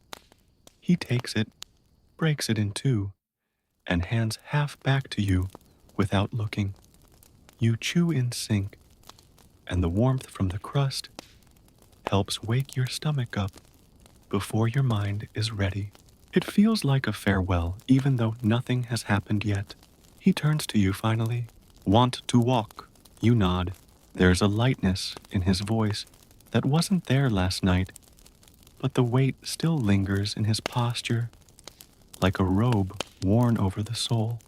He takes it, breaks it in two, and hands half back to you without looking. You chew in sync, and the warmth from the crust helps wake your stomach up before your mind is ready. It feels like a farewell, even though nothing has happened yet. He turns to you finally. Want to walk? You nod. There's a lightness in his voice that wasn't there last night, but the weight still lingers in his posture, like a robe worn over the soul.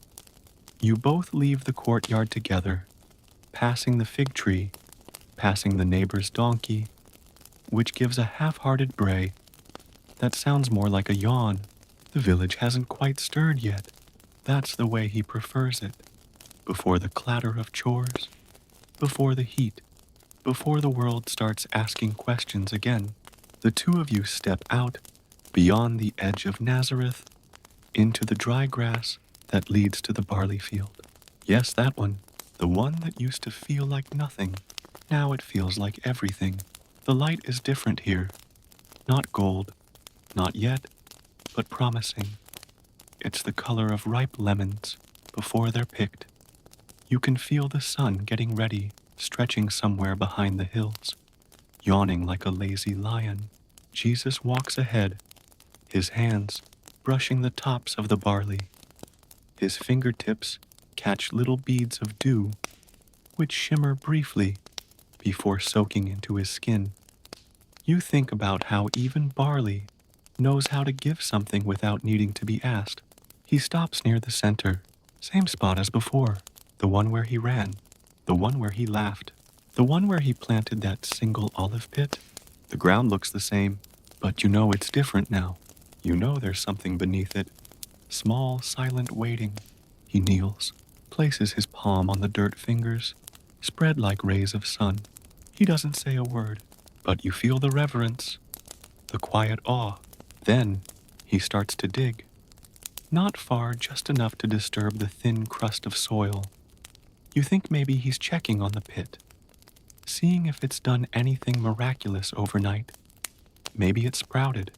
You both leave the courtyard together, passing the fig tree, passing the neighbor's donkey, which gives a half-hearted bray that sounds more like a yawn. The village hasn't quite stirred yet. That's the way he prefers it. Before the clatter of chores, before the heat, before the world starts asking questions again, the two of you step out beyond the edge of Nazareth into the dry grass that leads to the barley field. Yes, that one. The one that used to feel like nothing. Now it feels like everything. The light is different here. Not gold, not yet, but promising. It's the color of ripe lemons before they're picked. You can feel the sun getting ready, stretching somewhere behind the hills, yawning like a lazy lion. Jesus walks ahead, his hands brushing the tops of the barley. His fingertips catch little beads of dew, which shimmer briefly before soaking into his skin. You think about how even barley knows how to give something without needing to be asked. He stops near the center, same spot as before, the one where he ran, the one where he laughed, the one where he planted that single olive pit. The ground looks the same, but you know it's different now. You know there's something beneath it. Small, silent waiting. He kneels, places his palm on the dirt fingers, spread like rays of sun. He doesn't say a word, but you feel the reverence, the quiet awe. Then he starts to dig. Not far, just enough to disturb the thin crust of soil. You think maybe he's checking on the pit, seeing if it's done anything miraculous overnight. Maybe it sprouted.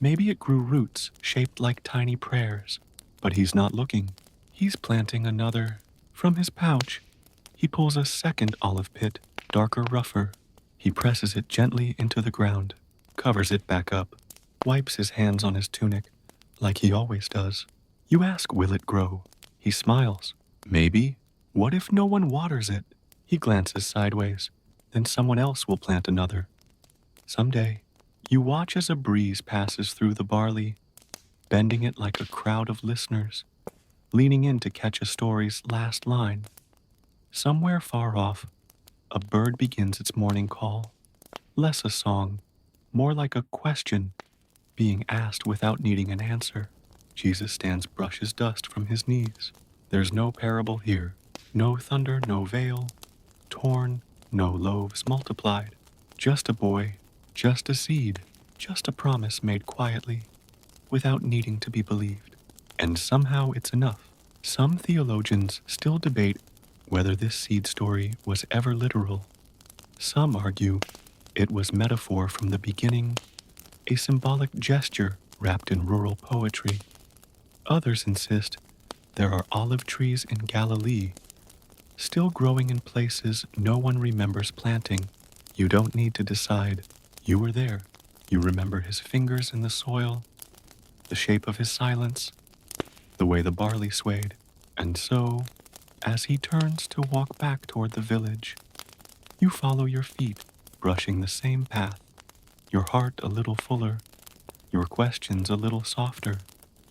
Maybe it grew roots shaped like tiny prayers. But he's not looking. He's planting another. From his pouch, he pulls a second olive pit, darker, rougher. He presses it gently into the ground, covers it back up, wipes his hands on his tunic, like he always does. You ask, will it grow? He smiles. Maybe. What if no one waters it? He glances sideways. Then someone else will plant another. Someday, you watch as a breeze passes through the barley, bending it like a crowd of listeners, leaning in to catch a story's last line. Somewhere far off, a bird begins its morning call. Less a song, more like a question being asked without needing an answer. Jesus stands, brushes dust from his knees. There's no parable here. No thunder, no veil, torn, no loaves multiplied. Just a boy, just a seed, just a promise made quietly, without needing to be believed. And somehow it's enough. Some theologians still debate whether this seed story was ever literal. Some argue it was metaphor from the beginning, a symbolic gesture wrapped in rural poetry. Others insist there are olive trees in Galilee, still growing in places no one remembers planting. You don't need to decide. You were there. You remember his fingers in the soil, the shape of his silence, the way the barley swayed. And so, as he turns to walk back toward the village, you follow your feet, brushing the same path, your heart a little fuller, your questions a little softer.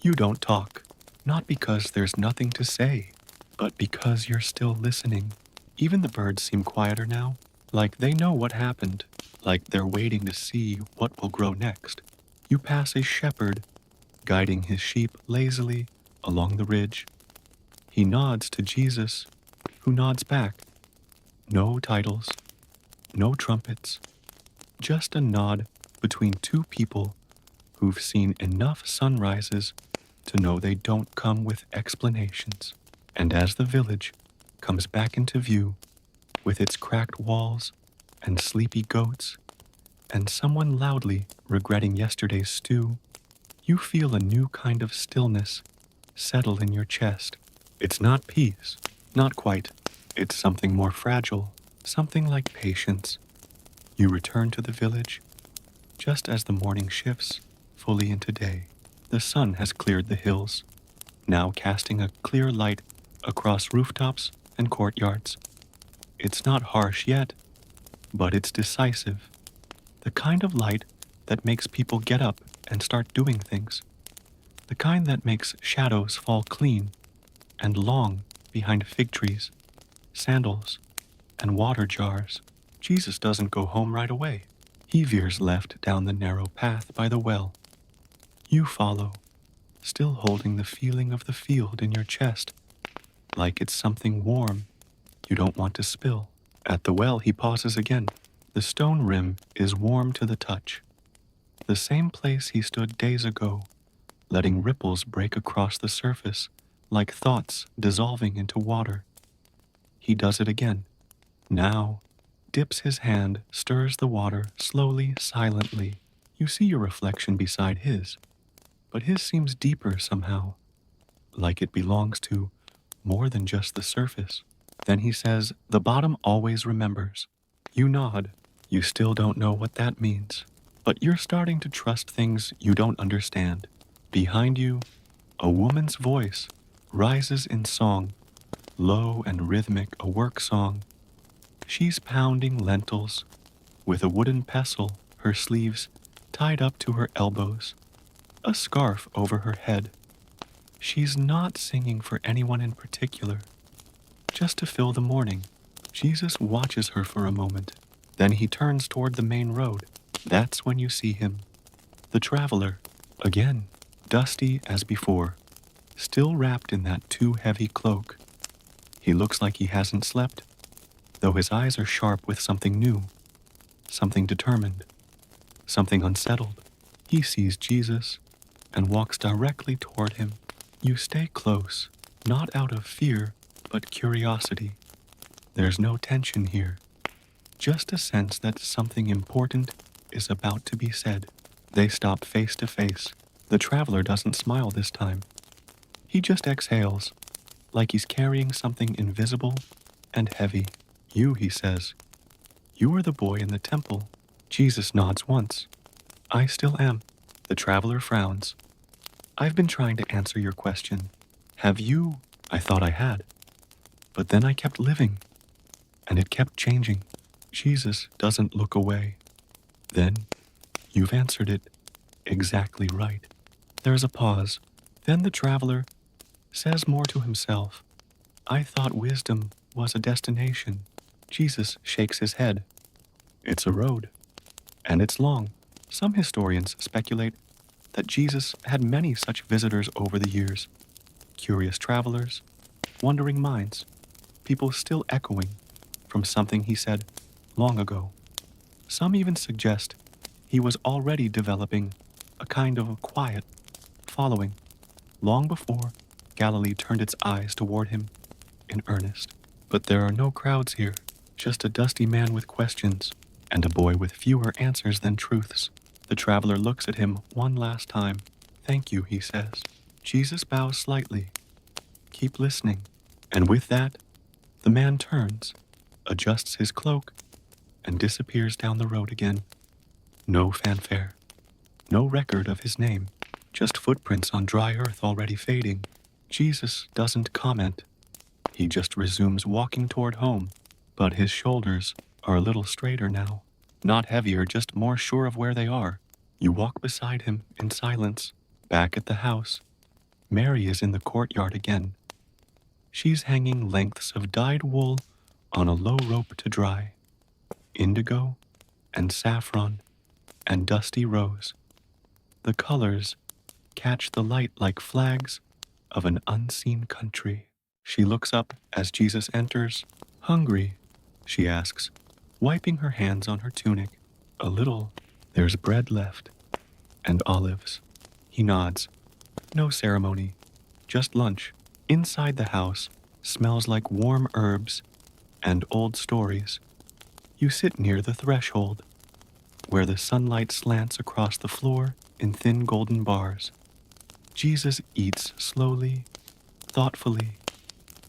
You don't talk, not because there's nothing to say, but because you're still listening. Even the birds seem quieter now, like they know what happened, like they're waiting to see what will grow next. You pass a shepherd, guiding his sheep lazily along the ridge. He nods to Jesus, who nods back. No titles, no trumpets, just a nod between two people who've seen enough sunrises to know they don't come with explanations. And as the village comes back into view with its cracked walls and sleepy goats and someone loudly regretting yesterday's stew, you feel a new kind of stillness settle in your chest. It's not peace, not quite. It's something more fragile, something like patience. You return to the village just as the morning shifts fully into day. The sun has cleared the hills, now casting a clear light across rooftops and courtyards. It's not harsh yet, but it's decisive. The kind of light that makes people get up and start doing things. The kind that makes shadows fall clean and long behind fig trees, sandals, and water jars. Jesus doesn't go home right away. He veers left down the narrow path by the well. You follow, still holding the feeling of the field in your chest, like it's something warm you don't want to spill. At the well, he pauses again. The stone rim is warm to the touch. The same place he stood days ago, letting ripples break across the surface like thoughts dissolving into water. He does it again. Now, dips his hand, stirs the water slowly, silently. You see your reflection beside his, but his seems deeper somehow, like it belongs to more than just the surface. Then he says, "The bottom always remembers." You nod. You still don't know what that means, but you're starting to trust things you don't understand. Behind you, a woman's voice rises in song, low and rhythmic, a work song. She's pounding lentils with a wooden pestle, her sleeves tied up to her elbows, a scarf over her head. She's not singing for anyone in particular, just to fill the morning. Jesus watches her for a moment. Then he turns toward the main road. That's when you see him, the traveler, again, dusty as before, still wrapped in that too heavy cloak. He looks like he hasn't slept, though his eyes are sharp with something new, something determined, something unsettled. He sees Jesus and walks directly toward him. You stay close, not out of fear, but curiosity. There's no tension here, just a sense that something important is about to be said. They stop face to face. The traveler doesn't smile this time. He just exhales, like he's carrying something invisible and heavy. "You," he says, "you are the boy in the temple." Jesus nods once. "I still am." The traveler frowns. "I've been trying to answer your question. Have you? I thought I had. But then I kept living, and it kept changing." Jesus doesn't look away. "Then, you've answered it exactly right." There's a pause. Then the traveler says more to himself. "I thought wisdom was a destination." Jesus shakes his head. "It's a road, and it's long." Some historians speculate that Jesus had many such visitors over the years. Curious travelers, wandering minds, people still echoing from something he said long ago. Some even suggest he was already developing a kind of quiet following long before Galilee turned its eyes toward him in earnest. But there are no crowds here, just a dusty man with questions and a boy with fewer answers than truths. The traveler looks at him one last time. "Thank you," he says. Jesus bows slightly. "Keep listening." And with that, the man turns, adjusts his cloak, and disappears down the road again. No fanfare, no record of his name, just footprints on dry earth already fading. Jesus doesn't comment. He just resumes walking toward home, but his shoulders are a little straighter now. Not heavier, just more sure of where they are. You walk beside him in silence. Back at the house, Mary is in the courtyard again. She's hanging lengths of dyed wool on a low rope to dry. Indigo and saffron and dusty rose. The colors catch the light like flags of an unseen country. She looks up as Jesus enters, hungry, she asks, wiping her hands on her tunic. A little. There's bread left. And olives. He nods. No ceremony. Just lunch. Inside the house smells like warm herbs and old stories. You sit near the threshold, where the sunlight slants across the floor in thin golden bars. Jesus eats slowly, thoughtfully,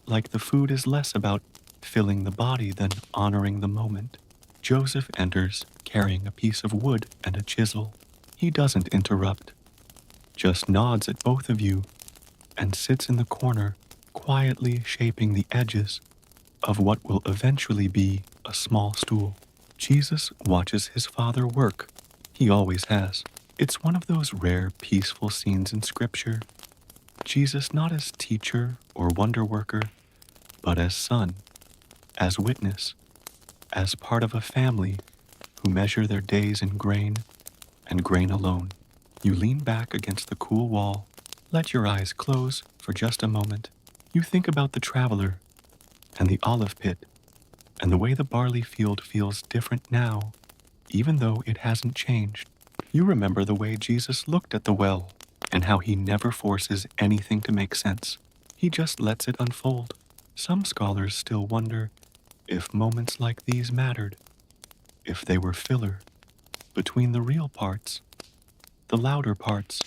like the food is less about filling the body than honoring the moment. Joseph enters, carrying a piece of wood and a chisel. He doesn't interrupt, just nods at both of you and sits in the corner, quietly shaping the edges of what will eventually be a small stool. Jesus watches his Father work. He always has. It's one of those rare, peaceful scenes in Scripture. Jesus not as teacher or wonder worker, but as son, as witness, as part of a family who measure their days in grain and grain alone. You lean back against the cool wall, let your eyes close for just a moment. You think about the traveler and the olive pit and the way the barley field feels different now, even though it hasn't changed. You remember the way Jesus looked at the well and how he never forces anything to make sense. He just lets it unfold. Some scholars still wonder if moments like these mattered, if they were filler between the real parts, the louder parts,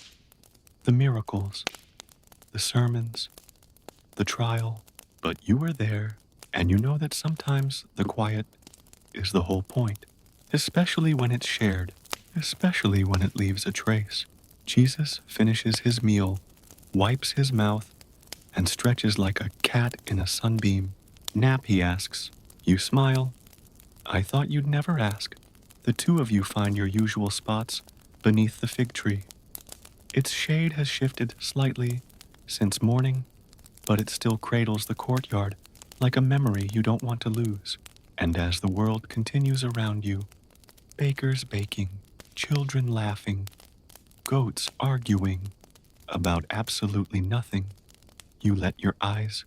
the miracles, the sermons, the trial. But you were there, and you know that sometimes the quiet is the whole point, especially when it's shared, especially when it leaves a trace. Jesus finishes his meal, wipes his mouth, and stretches like a cat in a sunbeam. Nap, he asks. You smile. I thought you'd never ask. The two of you find your usual spots beneath the fig tree. Its shade has shifted slightly since morning, but it still cradles the courtyard like a memory you don't want to lose. And as the world continues around you, bakers baking, children laughing, goats arguing about absolutely nothing, you let your eyes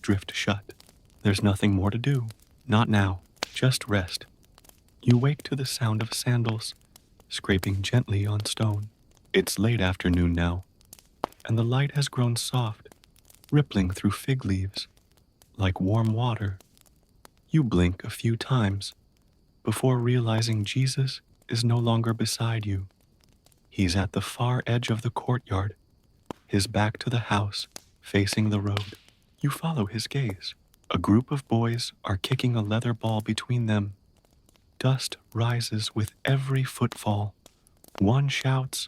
drift shut. There's nothing more to do. Not now. Just rest. You wake to the sound of sandals scraping gently on stone. It's late afternoon now, and the light has grown soft, rippling through fig leaves like warm water. You blink a few times before realizing Jesus is no longer beside you. He's at the far edge of the courtyard, his back to the house, facing the road. You follow his gaze. A group of boys are kicking a leather ball between them. Dust rises with every footfall. One shouts,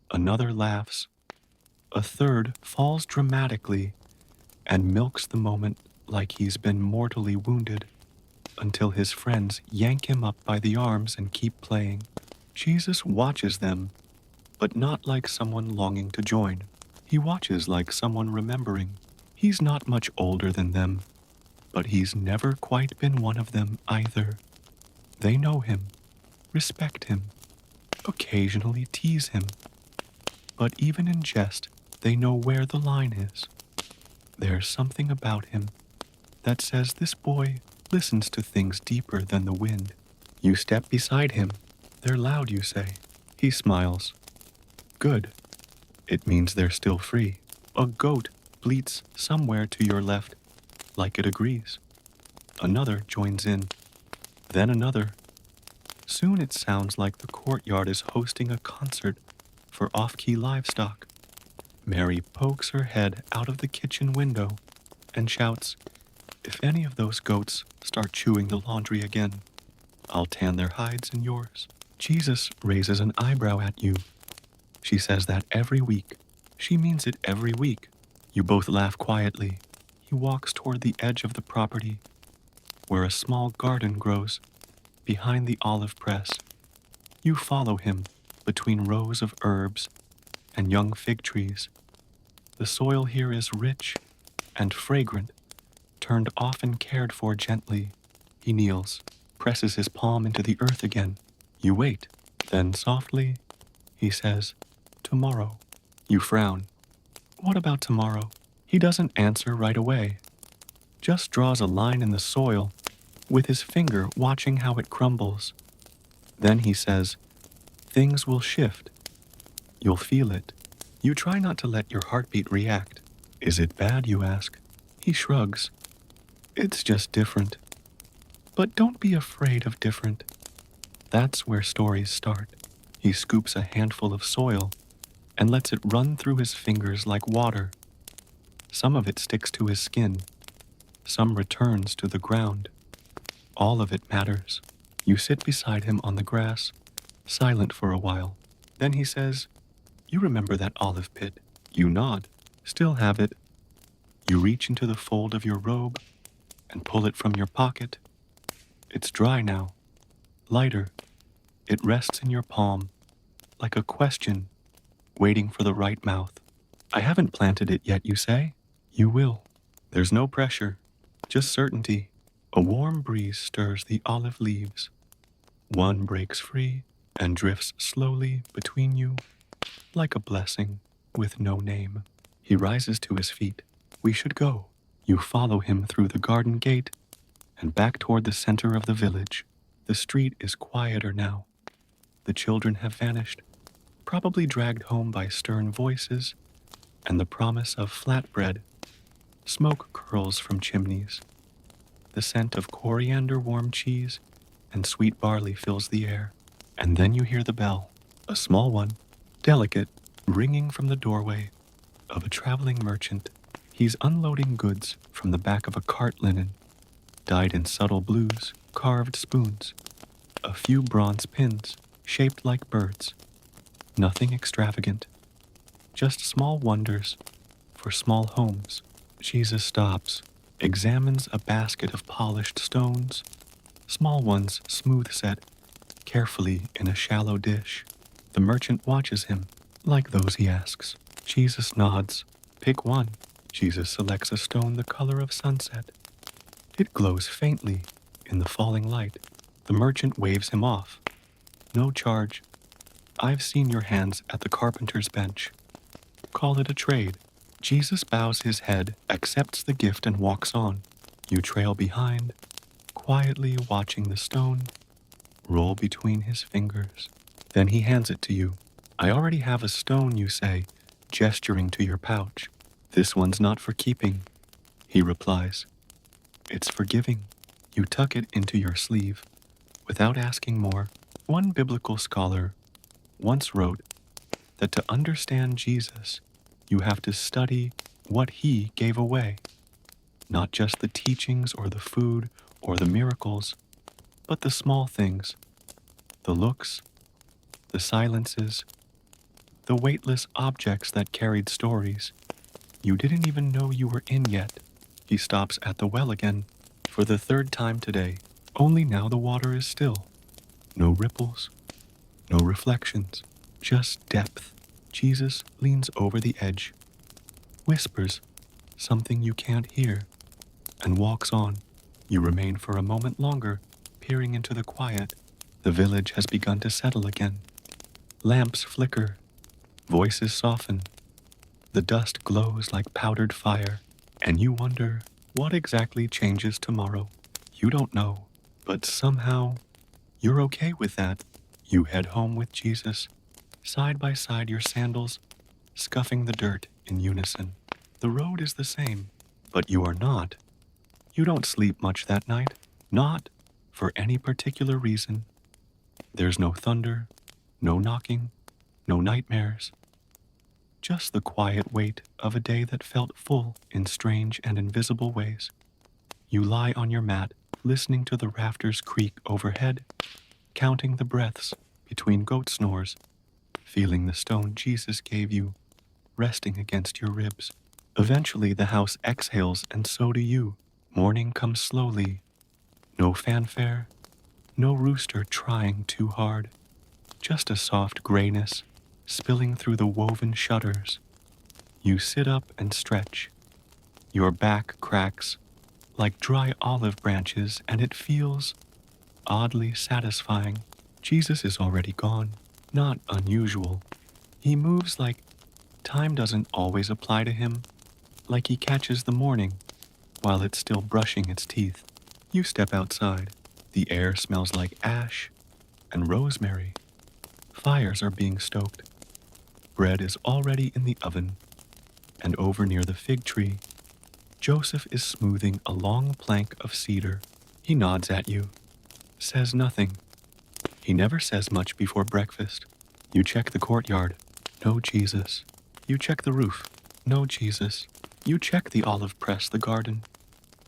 another laughs, a third falls dramatically and milks the moment like he's been mortally wounded, until his friends yank him up by the arms and keep playing. Jesus watches them, but not like someone longing to join. He watches like someone remembering. He's not much older than them, but he's never quite been one of them either. They know him, respect him, occasionally tease him, but even in jest, they know where the line is. There's something about him that says this boy listens to things deeper than the wind. You step beside him. They're loud, you say. He smiles. Good. It means they're still free. A goat bleats somewhere to your left, like it agrees. Another joins in. Then another. Soon it sounds like the courtyard is hosting a concert for off-key livestock. Mary pokes her head out of the kitchen window and shouts, if any of those goats start chewing the laundry again, I'll tan their hides and yours. Jesus raises an eyebrow at you. She says that every week. She means it every week. You both laugh quietly. He walks toward the edge of the property, where a small garden grows, behind the olive press. You follow him between rows of herbs and young fig trees. The soil here is rich and fragrant, turned off and cared for gently. He kneels, presses his palm into the earth again. You wait. Then softly, he says, tomorrow. You frown. What about tomorrow? He doesn't answer right away, just draws a line in the soil with his finger watching how it crumbles. Then he says, things will shift. You'll feel it. You try not to let your heartbeat react. Is it bad, you ask? He shrugs. It's just different. But don't be afraid of different. That's where stories start. He scoops a handful of soil and lets it run through his fingers like water. Some of it sticks to his skin. Some returns to the ground. All of it matters. You sit beside him on the grass, silent for a while. Then he says, you remember that olive pit? You nod. Still have it. You reach into the fold of your robe and pull it from your pocket. It's dry now. Lighter. It rests in your palm, like a question, waiting for the right mouth. I haven't planted it yet, you say? You will. There's no pressure, just certainty. A warm breeze stirs the olive leaves. One breaks free and drifts slowly between you, like a blessing with no name. He rises to his feet. We should go. You follow him through the garden gate and back toward the center of the village. The street is quieter now. The children have vanished, probably dragged home by stern voices and the promise of flatbread. Smoke curls from chimneys. The scent of coriander warm cheese and sweet barley fills the air. And then you hear the bell, a small one, delicate, ringing from the doorway of a traveling merchant. He's unloading goods from the back of a cart linen, dyed in subtle blues, carved spoons, a few bronze pins shaped like birds. Nothing extravagant, just small wonders for small homes. Jesus stops, examines a basket of polished stones, small ones smooth set, carefully in a shallow dish. The merchant watches him, like those he asks. Jesus nods. Pick one. Jesus selects a stone the color of sunset. It glows faintly in the falling light. The merchant waves him off. No charge. I've seen your hands at the carpenter's bench. Call it a trade. Jesus bows his head, accepts the gift, and walks on. You trail behind, quietly watching the stone roll between his fingers. Then he hands it to you. I already have a stone, you say, gesturing to your pouch. This one's not for keeping, he replies. It's for giving. You tuck it into your sleeve, without asking more. One biblical scholar once wrote that to understand Jesus, you have to study what he gave away. Not just the teachings or the food or the miracles, but the small things, the looks, the silences, the weightless objects that carried stories you didn't even know you were in yet. He stops at the well again, for the third time today. Only now the water is still. No ripples, no reflections, just depth. Jesus leans over the edge, whispers something you can't hear, and walks on. You remain for a moment longer, peering into the quiet. The village has begun to settle again. Lamps flicker, voices soften. The dust glows like powdered fire, and you wonder what exactly changes tomorrow. You don't know, but somehow you're okay with that. You head home with Jesus, side by side, your sandals scuffing the dirt in unison. The road is the same, but you are not. You don't sleep much that night, not for any particular reason. There's no thunder, no knocking, no nightmares. Just the quiet weight of a day that felt full in strange and invisible ways. You lie on your mat, listening to the rafters creak overhead, counting the breaths between goat snores, feeling the stone Jesus gave you resting against your ribs. Eventually the house exhales, and so do you. Morning comes slowly. No fanfare, no rooster trying too hard. Just a soft grayness spilling through the woven shutters. You sit up and stretch. Your back cracks like dry olive branches, and it feels oddly satisfying. Jesus is already gone. Not unusual. He moves like time doesn't always apply to him, like he catches the morning while it's still brushing its teeth. You step outside. The air smells like ash and rosemary. Fires are being stoked. Bread is already in the oven. And over near the fig tree, Joseph is smoothing a long plank of cedar. He nods at you, says nothing. He never says much before breakfast. You check the courtyard. No Jesus. You check the roof. No Jesus. You check the olive press, the garden.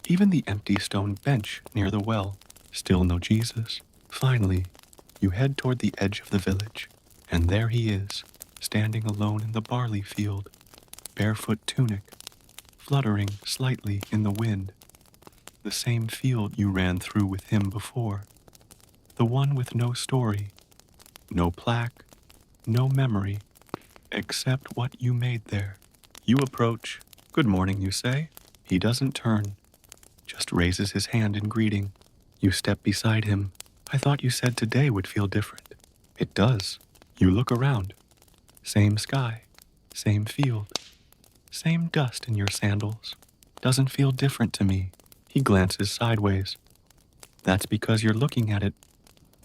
Even the empty stone bench near the well. Still no Jesus. Finally, you head toward the edge of the village. And there he is, standing alone in the barley field. Barefoot tunic, fluttering slightly in the wind. The same field you ran through with him before. The one with no story, no plaque, no memory, except what you made there. You approach. Good morning, you say. He doesn't turn, just raises his hand in greeting. You step beside him. I thought you said today would feel different. It does. You look around. Same sky, same field, same dust in your sandals. Doesn't feel different to me. He glances sideways. That's because you're looking at it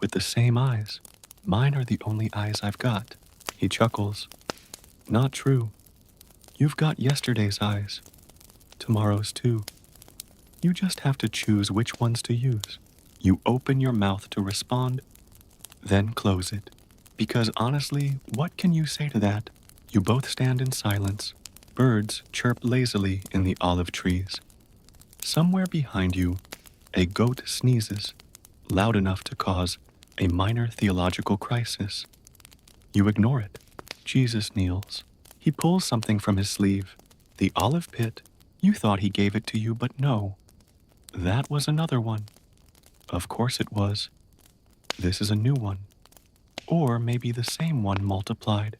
with the same eyes. Mine are the only eyes I've got. He chuckles. Not true. You've got yesterday's eyes. Tomorrow's too. You just have to choose which ones to use. You open your mouth to respond, then close it. Because honestly, what can you say to that? You both stand in silence. Birds chirp lazily in the olive trees. Somewhere behind you, a goat sneezes, loud enough to cause a minor theological crisis. You ignore it. Jesus kneels. He pulls something from his sleeve. The olive pit. You thought he gave it to you, but no. That was another one. Of course it was. This is a new one. Or maybe the same one multiplied.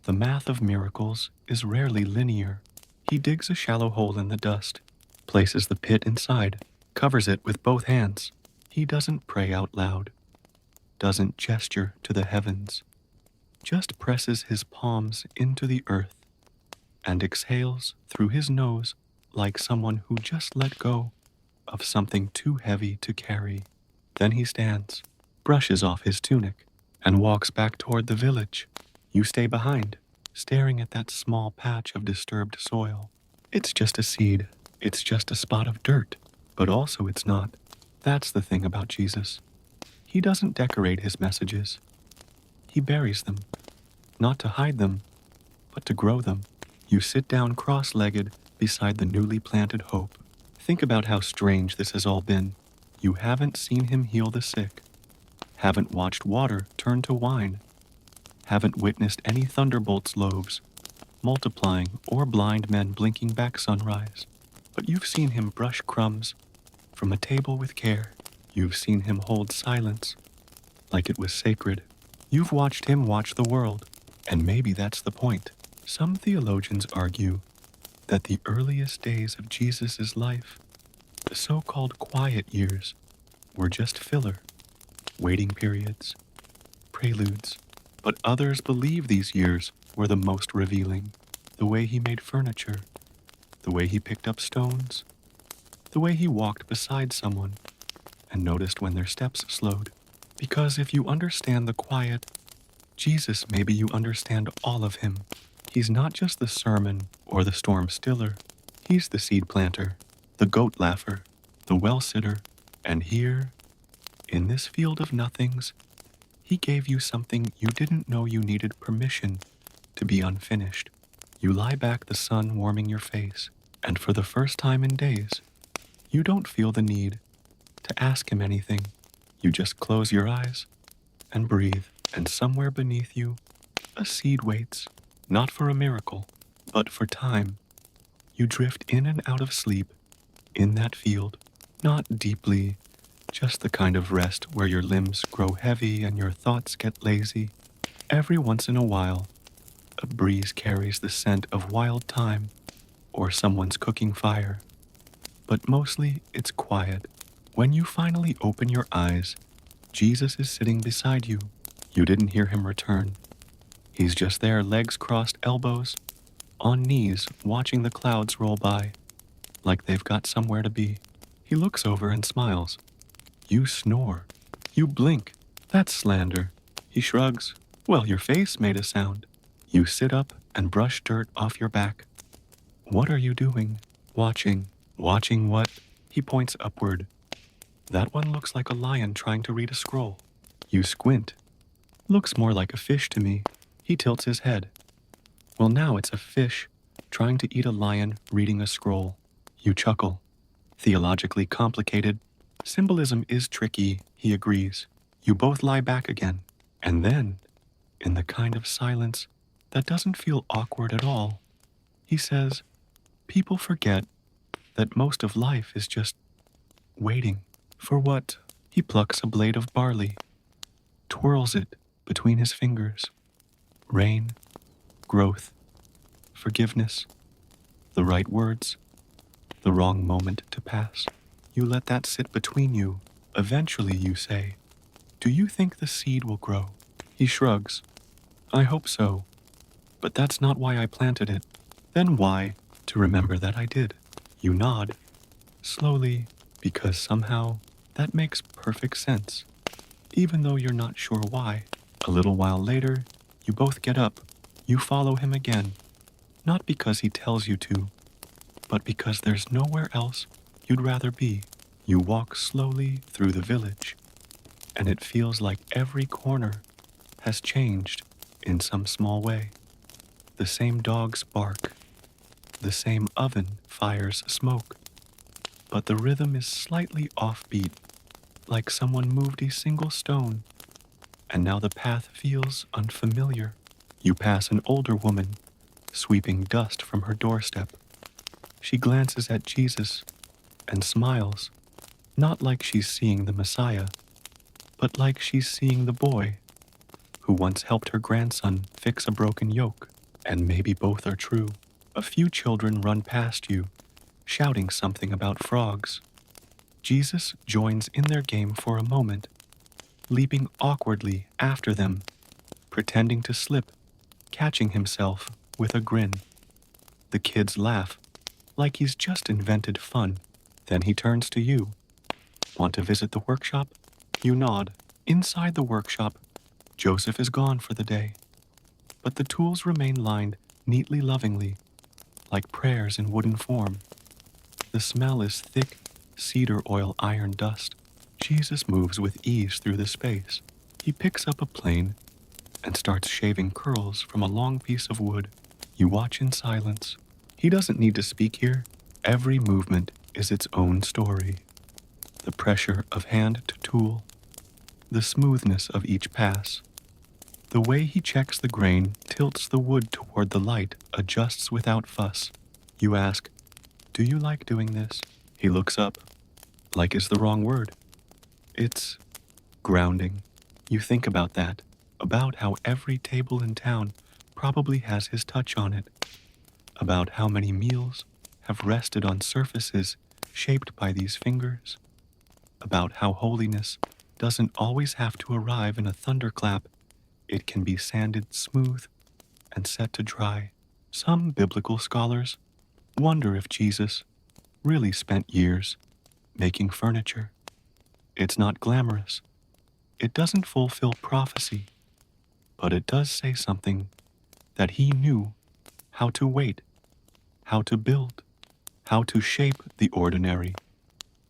The math of miracles is rarely linear. He digs a shallow hole in the dust, places the pit inside, covers it with both hands. He doesn't pray out loud, doesn't gesture to the heavens, just presses his palms into the earth and exhales through his nose like someone who just let go of something too heavy to carry. Then he stands, brushes off his tunic, and walks back toward the village. You stay behind, staring at that small patch of disturbed soil. It's just a seed. It's just a spot of dirt. But also it's not. That's the thing about Jesus. He doesn't decorate his messages. He buries them, not to hide them, but to grow them. You sit down cross-legged beside the newly planted hope. Think about how strange this has all been. You haven't seen him heal the sick, haven't watched water turn to wine, haven't witnessed any thunderbolts loaves multiplying or blind men blinking back sunrise. But you've seen him brush crumbs from a table with care. You've seen him hold silence like it was sacred. You've watched him watch the world, and maybe that's the point. Some theologians argue that the earliest days of Jesus' life, the so-called quiet years, were just filler, waiting periods, preludes. But others believe these years were the most revealing. The way he made furniture, the way he picked up stones, the way he walked beside someone and noticed when their steps slowed. Because if you understand the quiet, Jesus, maybe you understand all of him. He's not just the sermon or the storm stiller. He's the seed planter, the goat laugher, the well sitter. And here, in this field of nothings, he gave you something you didn't know you needed permission to be unfinished. You lie back, the sun warming your face, and for the first time in days, you don't feel the need to ask him anything. You just close your eyes and breathe, and somewhere beneath you, a seed waits, not for a miracle, but for time. You drift in and out of sleep in that field, not deeply, just the kind of rest where your limbs grow heavy and your thoughts get lazy. Every once in a while, a breeze carries the scent of wild thyme or someone's cooking fire. But mostly it's quiet. When you finally open your eyes, Jesus is sitting beside you. You didn't hear him return. He's just there, legs crossed, elbows, on knees, watching the clouds roll by, like they've got somewhere to be. He looks over and smiles. You snore. You blink. That's slander. He shrugs. Well, your face made a sound. You sit up and brush dirt off your back. What are you doing? Watching. Watching what? He points upward. That one looks like a lion trying to read a scroll. You squint. Looks more like a fish to me. He tilts his head. Well, now it's a fish trying to eat a lion reading a scroll. You chuckle. Theologically complicated. Symbolism is tricky, he agrees. You both lie back again. And then, in the kind of silence that doesn't feel awkward at all, he says, people forget that most of life is just waiting. For what? He plucks a blade of barley, twirls it between his fingers. Rain, growth, forgiveness, the right words, the wrong moment to pass. You let that sit between you. Eventually you say, do you think the seed will grow? He shrugs. I hope so. But that's not why I planted it. Then why? To remember that I did. You nod. Slowly, because somehow that makes perfect sense. Even though you're not sure why. A little while later, you both get up. You follow him again. Not because he tells you to, but because there's nowhere else you'd rather be. You walk slowly through the village, and it feels like every corner has changed in some small way. The same dogs bark, the same oven fires smoke, but the rhythm is slightly offbeat, like someone moved a single stone, and now the path feels unfamiliar. You pass an older woman, sweeping dust from her doorstep. She glances at Jesus and smiles, not like she's seeing the Messiah, but like she's seeing the boy who once helped her grandson fix a broken yoke. And maybe both are true. A few children run past you, shouting something about frogs. Jesus joins in their game for a moment, leaping awkwardly after them, pretending to slip, catching himself with a grin. The kids laugh, like he's just invented fun. Then he turns to you. Want to visit the workshop? You nod. Inside the workshop, Joseph is gone for the day, but the tools remain lined neatly lovingly, like prayers in wooden form. The smell is thick cedar oil iron dust. Jesus moves with ease through the space. He picks up a plane and starts shaving curls from a long piece of wood. You watch in silence. He doesn't need to speak here. Every movement is its own story. The pressure of hand to tool, the smoothness of each pass. The way he checks the grain, tilts the wood toward the light, adjusts without fuss. You ask, do you like doing this? He looks up. Like is the wrong word. It's grounding. You think about that, about how every table in town probably has his touch on it, about how many meals have rested on surfaces shaped by these fingers, about how holiness doesn't always have to arrive in a thunderclap. It can be sanded smooth and set to dry. Some biblical scholars wonder if Jesus really spent years making furniture. It's not glamorous. It doesn't fulfill prophecy, but it does say something that he knew how to wait, how to build, how to shape the ordinary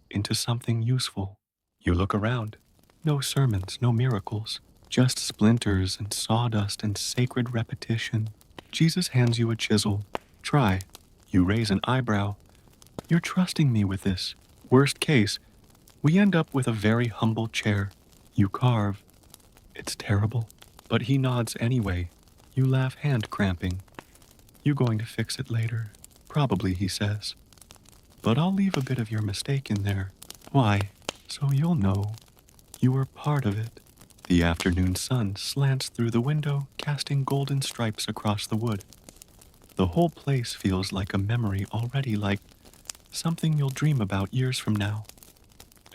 into something useful. You look around. No sermons, no miracles, just splinters and sawdust and sacred repetition. Jesus hands you a chisel. Try. You raise an eyebrow. You're trusting me with this. Worst case, we end up with a very humble chair. You carve. It's terrible. But he nods anyway. You laugh hand cramping. You going to fix it later? Probably, he says. But I'll leave a bit of your mistake in there. Why? So you'll know. You were part of it. The afternoon sun slants through the window, casting golden stripes across the wood. The whole place feels like a memory already, like something you'll dream about years from now,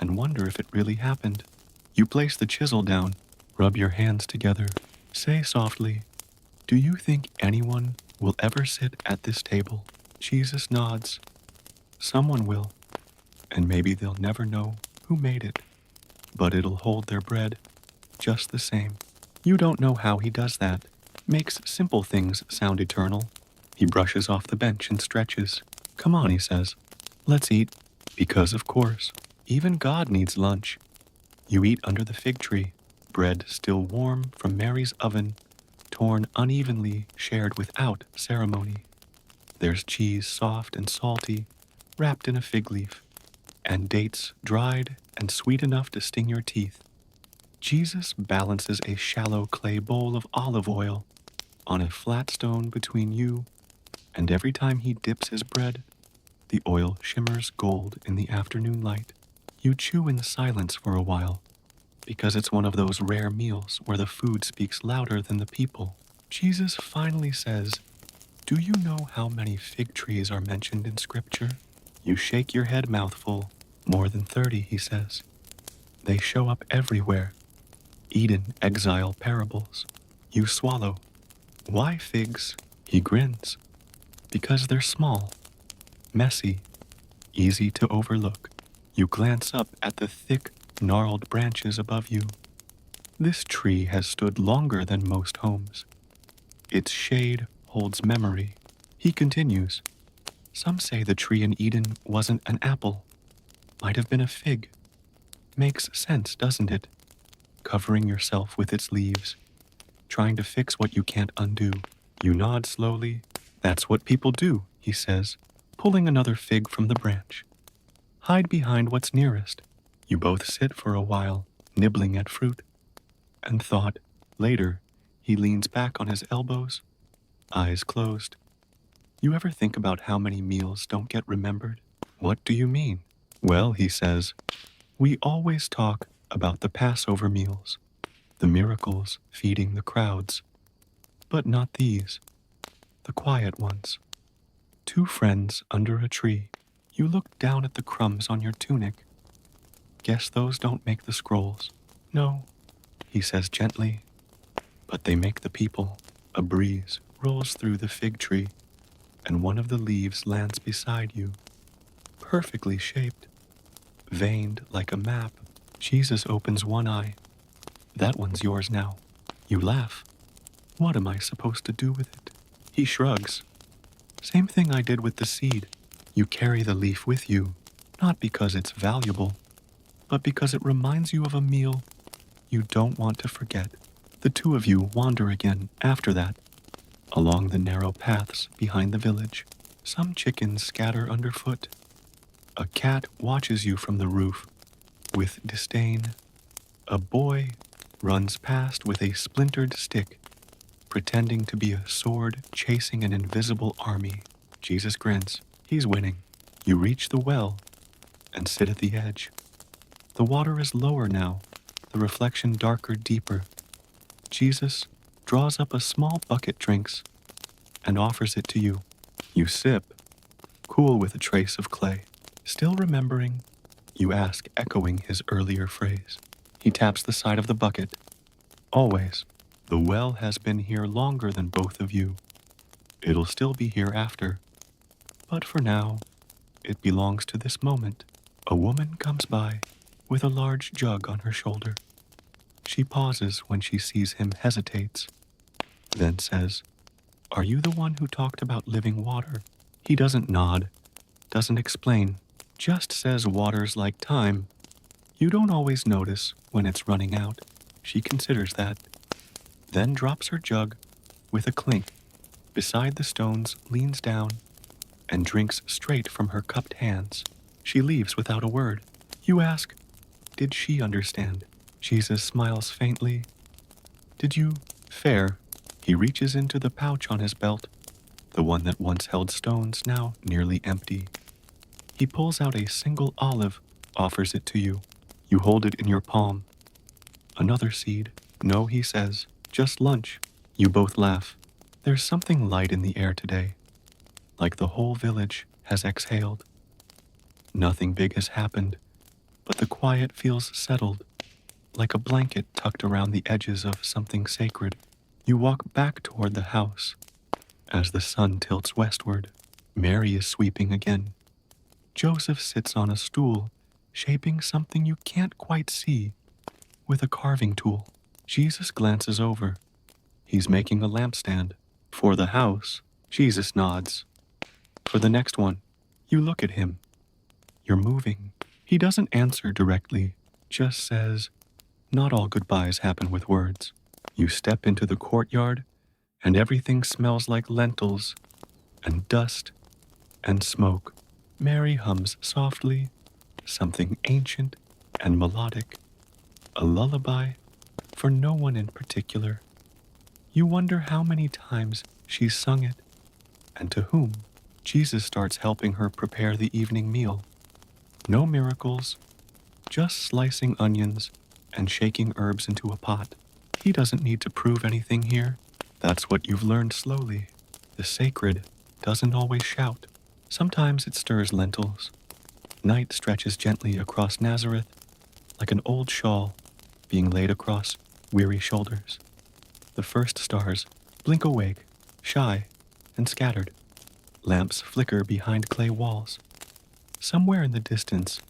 and wonder if it really happened. You place the chisel down, rub your hands together, say softly, do you think anyone will ever sit at this table? Jesus nods. Someone will, and maybe they'll never know who made it, but it'll hold their bread just the same. You don't know how he does that. Makes simple things sound eternal. He brushes off the bench and stretches. Come on, he says. Let's eat. Because, of course, even God needs lunch. You eat under the fig tree, bread still warm from Mary's oven, torn unevenly, shared without ceremony. There's cheese soft and salty, wrapped in a fig leaf, and dates dried and sweet enough to sting your teeth. Jesus balances a shallow clay bowl of olive oil on a flat stone between you, and every time he dips his bread, the oil shimmers gold in the afternoon light. You chew in silence for a while, because it's one of those rare meals where the food speaks louder than the people. Jesus finally says, "Do you know how many fig trees are mentioned in Scripture?" You shake your head mouthful. More than 30, he says. They show up everywhere. Eden exile parables. You swallow. Why figs? He grins. Because they're small, messy, easy to overlook. You glance up at the thick, gnarled branches above you. This tree has stood longer than most homes. Its shade holds memory. He continues. Some say the tree in Eden wasn't an apple. Might have been a fig. Makes sense, doesn't it? Covering yourself with its leaves, trying to fix what you can't undo. You nod slowly. That's what people do, he says, pulling another fig from the branch. Hide behind what's nearest. You both sit for a while, nibbling at fruit, and thought. Later, he leans back on his elbows, eyes closed. You ever think about how many meals don't get remembered? What do you mean? Well, he says, we always talk about the Passover meals, the miracles feeding the crowds, but not these, the quiet ones. Two friends under a tree. You look down at the crumbs on your tunic. Guess those don't make the scrolls. No, he says gently, but they make the people. A breeze rolls through the fig tree, and one of the leaves lands beside you, perfectly shaped, veined like a map. Jesus opens one eye. That one's yours now. You laugh. What am I supposed to do with it? He shrugs. Same thing I did with the seed. You carry the leaf with you, not because it's valuable, but because it reminds you of a meal you don't want to forget. The two of you wander again after that, along the narrow paths behind the village. Some chickens scatter underfoot. A cat watches you from the roof with disdain. A boy runs past with a splintered stick, pretending to be a sword chasing an invisible army. Jesus grins. He's winning. You reach the well and sit at the edge. The water is lower now, the reflection darker, deeper. Jesus draws up a small bucket, drinks, and offers it to you. You sip, cool with a trace of clay. Still remembering, you ask, echoing his earlier phrase. He taps the side of the bucket. Always. The well has been here longer than both of you. It'll still be here after. But for now, it belongs to this moment. A woman comes by with a large jug on her shoulder. She pauses when she sees him, hesitates, then says, "Are you the one who talked about living water?" He doesn't nod, doesn't explain, just says water's like time. You don't always notice when it's running out. She considers that, then drops her jug with a clink. Beside the stones, leans down, and drinks straight from her cupped hands. She leaves without a word. You ask, did she understand? Jesus smiles faintly. Did you? Fair. He reaches into the pouch on his belt, the one that once held stones, now nearly empty. He pulls out a single olive, offers it to you. You hold it in your palm. Another seed. No, he says, just lunch. You both laugh. There's something light in the air today, like the whole village has exhaled. Nothing big has happened, but the quiet feels settled, like a blanket tucked around the edges of something sacred. You walk back toward the house. As the sun tilts westward, Mary is sweeping again. Joseph sits on a stool, shaping something you can't quite see with a carving tool. Jesus glances over. He's making a lampstand. For the house, Jesus nods. For the next one, you look at him. You're moving. He doesn't answer directly, just says, "Not all goodbyes happen with words." You step into the courtyard, and everything smells like lentils and dust and smoke. Mary hums softly, something ancient and melodic, a lullaby for no one in particular. You wonder how many times she's sung it, and to whom. Jesus starts helping her prepare the evening meal. No miracles, just slicing onions and shaking herbs into a pot. He doesn't need to prove anything here. That's what you've learned slowly. The sacred doesn't always shout. Sometimes it stirs lentils. Night stretches gently across Nazareth like an old shawl being laid across weary shoulders. The first stars blink awake, shy and scattered. Lamps flicker behind clay walls. Somewhere in the distance,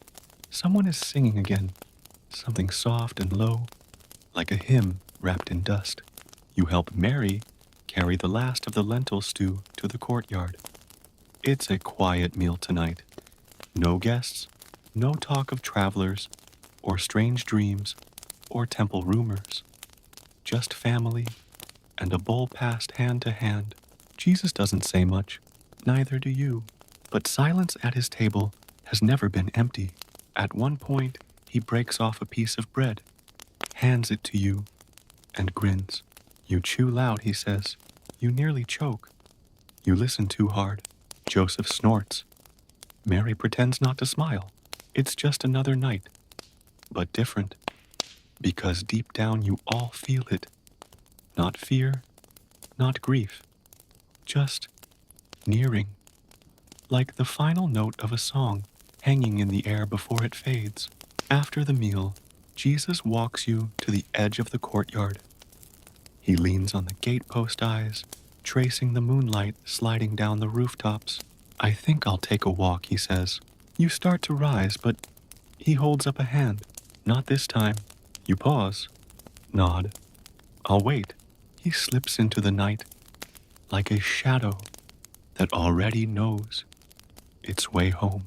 someone is singing again, something soft and low, like a hymn wrapped in dust. You help Mary carry the last of the lentil stew to the courtyard. It's a quiet meal tonight. No guests, no talk of travelers, or strange dreams, or temple rumors. Just family, and a bowl passed hand to hand. Jesus doesn't say much, neither do you. But silence at his table has never been empty. At one point, he breaks off a piece of bread, hands it to you, and grins. You chew loud, he says. You nearly choke. You listen too hard. Joseph snorts. Mary pretends not to smile. It's just another night, but different. Because deep down you all feel it. Not fear, not grief, just nearing. Like the final note of a song hanging in the air before it fades. After the meal, Jesus walks you to the edge of the courtyard. He leans on the gatepost eyes, tracing the moonlight sliding down the rooftops. "I think I'll take a walk," he says. You start to rise, but he holds up a hand. "Not this time." You pause, nod. "I'll wait." He slips into the night like a shadow that already knows its way home.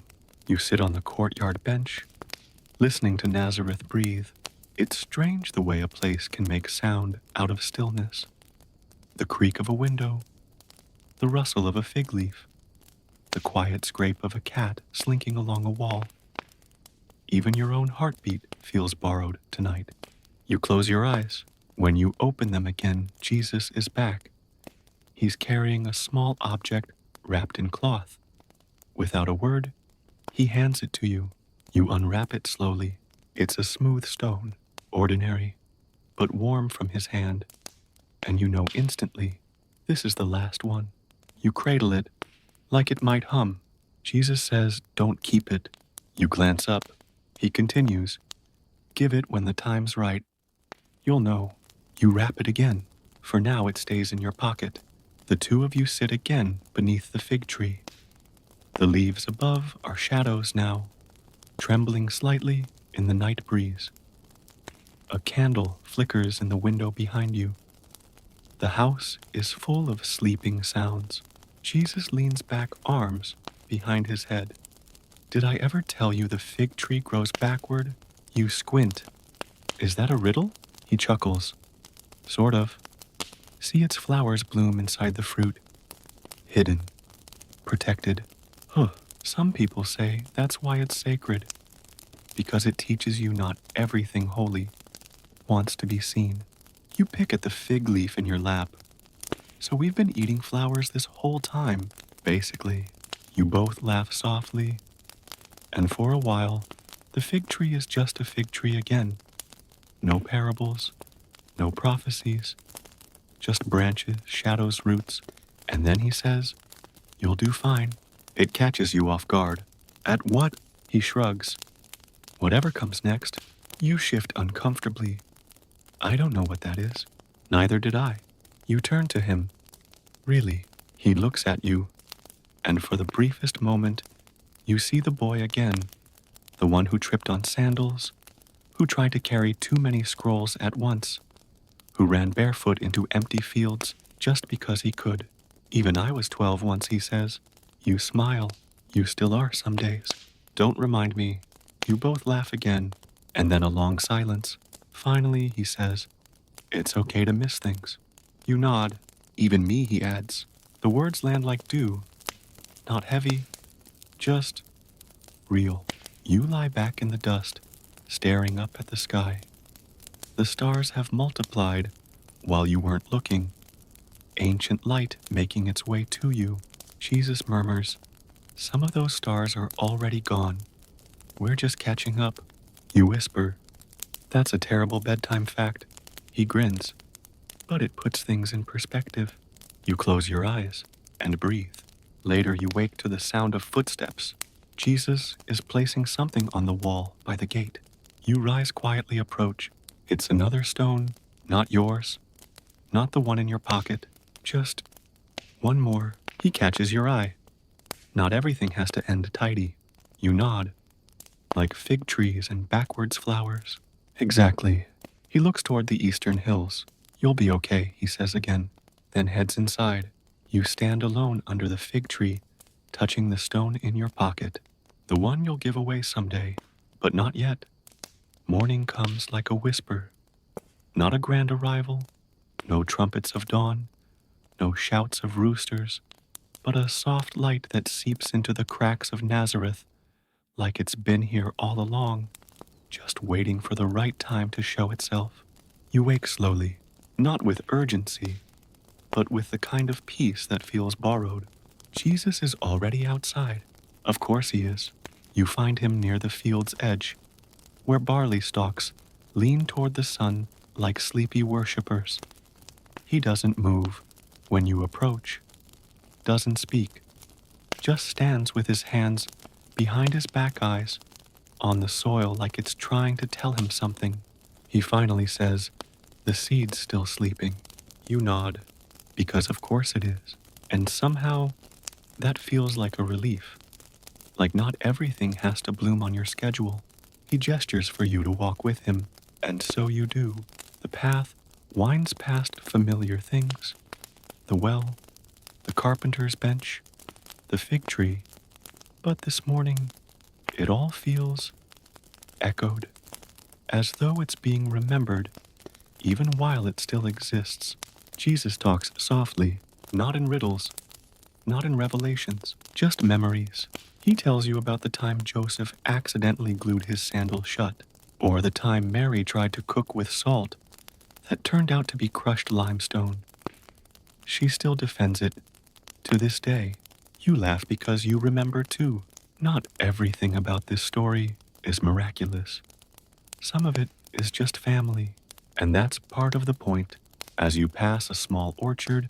You sit on the courtyard bench, listening to Nazareth breathe. It's strange the way a place can make sound out of stillness. The creak of a window, the rustle of a fig leaf, the quiet scrape of a cat slinking along a wall. Even your own heartbeat feels borrowed tonight. You close your eyes. When you open them again, Jesus is back. He's carrying a small object wrapped in cloth. Without a word, he hands it to you. You unwrap it slowly. It's a smooth stone, ordinary, but warm from his hand. And you know instantly, this is the last one. You cradle it, like it might hum. Jesus says, "Don't keep it." You glance up. He continues, "Give it when the time's right. You'll know." You wrap it again. For now it stays in your pocket. The two of you sit again beneath the fig tree. The leaves above are shadows now, trembling slightly in the night breeze. A candle flickers in the window behind you. The house is full of sleeping sounds. Jesus leans back, arms behind his head. "Did I ever tell you the fig tree grows backward?" You squint. "Is that a riddle?" He chuckles. "Sort of. See its flowers bloom inside the fruit. Hidden. Protected." Huh. Some people say that's why it's sacred. Because it teaches you not everything holy wants to be seen. You pick at the fig leaf in your lap. "So we've been eating flowers this whole time, basically." You both laugh softly, and for a while, the fig tree is just a fig tree again. No parables, no prophecies, just branches, shadows, roots. And then he says, "You'll do fine." It catches you off guard. "At what?" He shrugs. "Whatever comes next." You shift uncomfortably. "I don't know what that is." Neither did I. You turn to him. "Really?" He looks at you, and for the briefest moment, You see the boy again, the one who tripped on sandals, who tried to carry too many scrolls at once, who ran barefoot into empty fields just because he could. Even I was 12 once, he says. You smile. You still are some days. Don't remind me. You both laugh again, and then a long silence. Finally, he says, it's okay to miss things. You nod. Even me, he adds. The words land like dew. Not heavy, just real. You lie back in the dust, staring up at the sky. The stars have multiplied while you weren't looking. Ancient light making its way to you. Jesus murmurs, some of those stars are already gone. We're just catching up. You whisper, that's a terrible bedtime fact. He grins, but it puts things in perspective. You close your eyes and breathe. Later you wake to the sound of footsteps. Jesus is placing something on the wall by the gate. You rise quietly approach. It's another stone, not yours, not the one in your pocket, just one more. He catches your eye. Not everything has to end tidy. You nod, like fig trees and backwards flowers. Exactly. He looks toward the eastern hills. You'll be okay, he says again, then heads inside. You stand alone under the fig tree, touching the stone in your pocket. The one you'll give away someday, but not yet. Morning comes like a whisper. Not a grand arrival, no trumpets of dawn, no shouts of roosters, but a soft light that seeps into the cracks of Nazareth like it's been here all along, just waiting for the right time to show itself. You wake slowly, not with urgency, but with the kind of peace that feels borrowed. Jesus is already outside. Of course he is. You find him near the field's edge, where barley stalks lean toward the sun like sleepy worshippers. He doesn't move when you approach, doesn't speak, just stands with his hands behind his back eyes on the soil like it's trying to tell him something. He finally says, the seed's still sleeping. You nod, because of course it is. And somehow, that feels like a relief. Like not everything has to bloom on your schedule. He gestures for you to walk with him, and so you do. The path winds past familiar things. The well, the carpenter's bench, the fig tree. But this morning, it all feels echoed, as though it's being remembered, even while it still exists. Jesus talks softly, not in riddles, not in revelations, just memories. He tells you about the time Joseph accidentally glued his sandal shut, or the time Mary tried to cook with salt that turned out to be crushed limestone. She still defends it to this day. You laugh because you remember too. Not everything about this story is miraculous. Some of it is just family, and that's part of the point. As you pass a small orchard,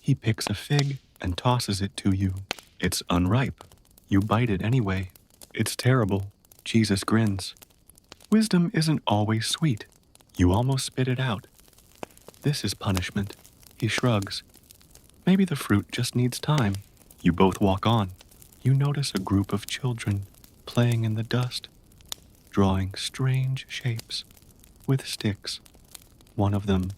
he picks a fig and tosses it to you. It's unripe. You bite it anyway. It's terrible. Jesus grins. Wisdom isn't always sweet. You almost spit it out. This is punishment. He shrugs. Maybe the fruit just needs time. You both walk on. You notice a group of children playing in the dust, drawing strange shapes with sticks. One of them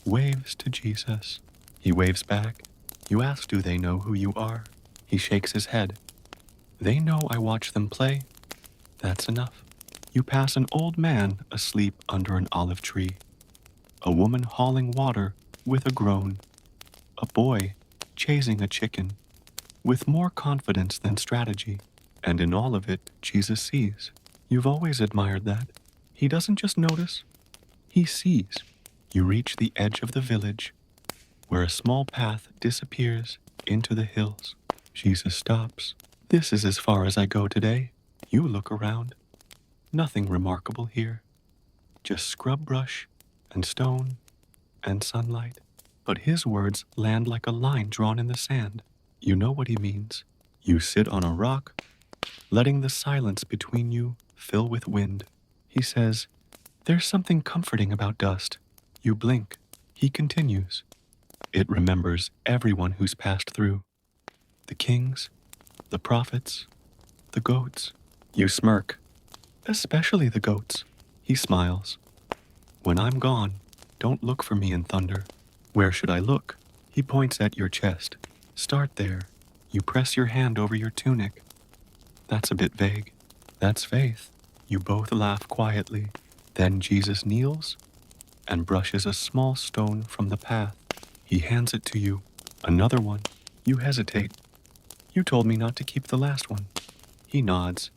waves to Jesus. He waves back. You ask, do they know who you are? He shakes his head. They know I watch them play. That's enough. You pass an old man asleep under an olive tree, a woman hauling water with a groan, a boy chasing a chicken with more confidence than strategy. And in all of it, Jesus sees. You've always admired that. He doesn't just notice, he sees. You reach the edge of the village, where a small path disappears into the hills. Jesus stops. This is as far as I go today. You look around. Nothing remarkable here. Just scrub brush and stone and sunlight. But his words land like a line drawn in the sand. You know what he means. You sit on a rock, letting the silence between you fill with wind. He says, there's something comforting about dust. You blink. He continues. It remembers everyone who's passed through. The kings, the prophets, The goats. You smirk. Especially the goats. He smiles. When I'm gone, don't look for me in thunder. Where should I look? He points at your chest. Start there. You press your hand over your tunic. That's a bit vague. That's faith. You both laugh quietly. Then Jesus kneels and brushes a small stone from the path. He hands it to you. Another one. You hesitate. You told me not to keep the last one. He nods.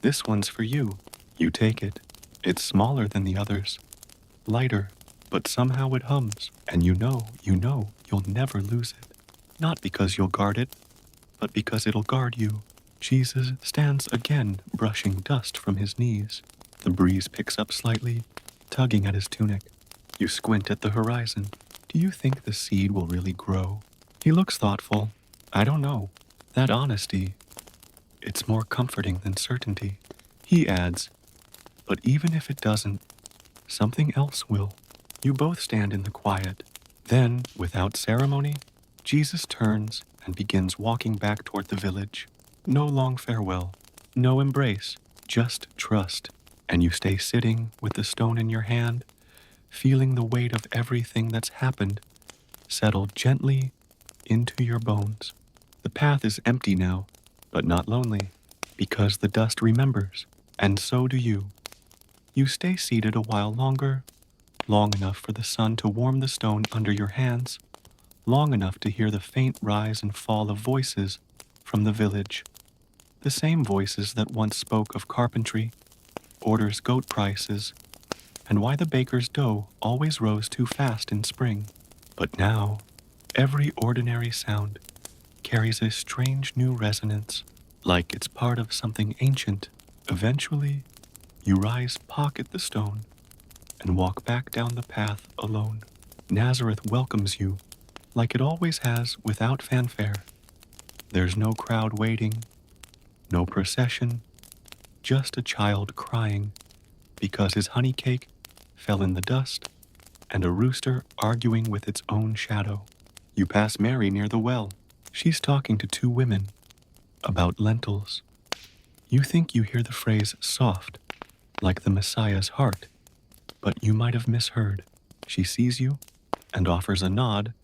This one's for you. You take it. It's smaller than the others. Lighter, but somehow it hums. And you know you'll never lose it. Not because you'll guard it, but because it'll guard you. Jesus stands again, brushing dust from his knees. The breeze picks up slightly, tugging at his tunic. You squint at the horizon. Do you think the seed will really grow? He looks thoughtful. I don't know. That honesty, it's more comforting than certainty. He adds, but even if it doesn't, something else will. You both stand in the quiet. Then, without ceremony, Jesus turns and begins walking back toward the village. No long farewell, no embrace, just trust. And you stay sitting with the stone in your hand, feeling the weight of everything that's happened settle gently into your bones. The path is empty now, but not lonely, because the dust remembers, and so do you. You stay seated a while longer, long enough for the sun to warm the stone under your hands, long enough to hear the faint rise and fall of voices from the village. The same voices that once spoke of carpentry, orders goat prices, and why the baker's dough always rose too fast in spring. But now, every ordinary sound carries a strange new resonance, like it's part of something ancient. Eventually, you rise, pocket the stone, and walk back down the path alone. Nazareth welcomes you, like it always has, without fanfare. There's no crowd waiting, no procession, just a child crying because his honey cake fell in the dust, and a rooster arguing with its own shadow. You pass Mary near the well. She's talking to two women about lentils. You think you hear the phrase soft, like the Messiah's heart, but you might have misheard. She sees you and offers a nod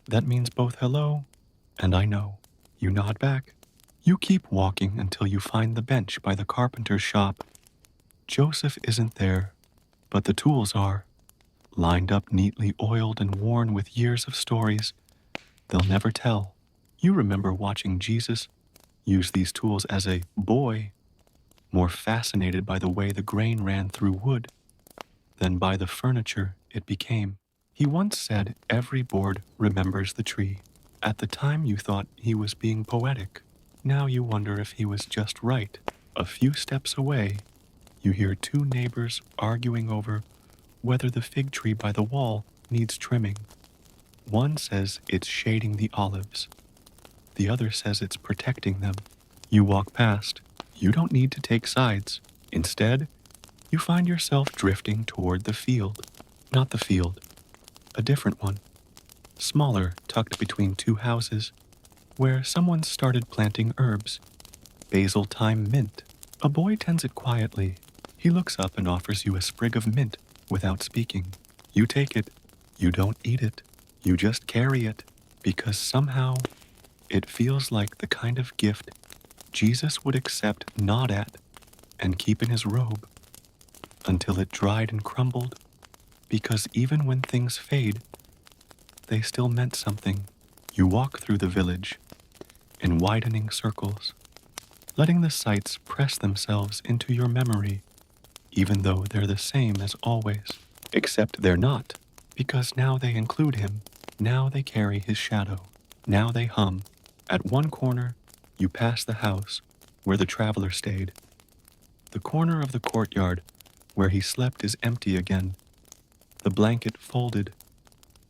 that means both hello and I know. You nod back. You keep walking until you find the bench by the carpenter's shop. Joseph isn't there, but the tools are, lined up neatly, oiled and worn with years of stories they'll never tell. You remember watching Jesus use these tools as a boy, more fascinated by the way the grain ran through wood than by the furniture it became. He once said every board remembers the tree. At the time you thought he was being poetic. Now you wonder if he was just right. A few steps away, you hear two neighbors arguing over whether the fig tree by the wall needs trimming. One says it's shading the olives. The other says it's protecting them. You walk past. You don't need to take sides. Instead, you find yourself drifting toward the field. Not the field, a different one. Smaller, tucked between two houses, where someone started planting herbs. Basil, thyme, mint. A boy tends it quietly. He looks up and offers you a sprig of mint without speaking. You take it. You don't eat it. You just carry it, because somehow it feels like the kind of gift Jesus would accept, nod at, and keep in his robe until it dried and crumbled, because even when things fade, they still meant something. You walk through the village in widening circles, letting the sights press themselves into your memory, even though they're the same as always. Except they're not, because now they include him. Now they carry his shadow. Now they hum. At one corner, you pass the house where the traveler stayed. The corner of the courtyard where he slept is empty again. The blanket folded,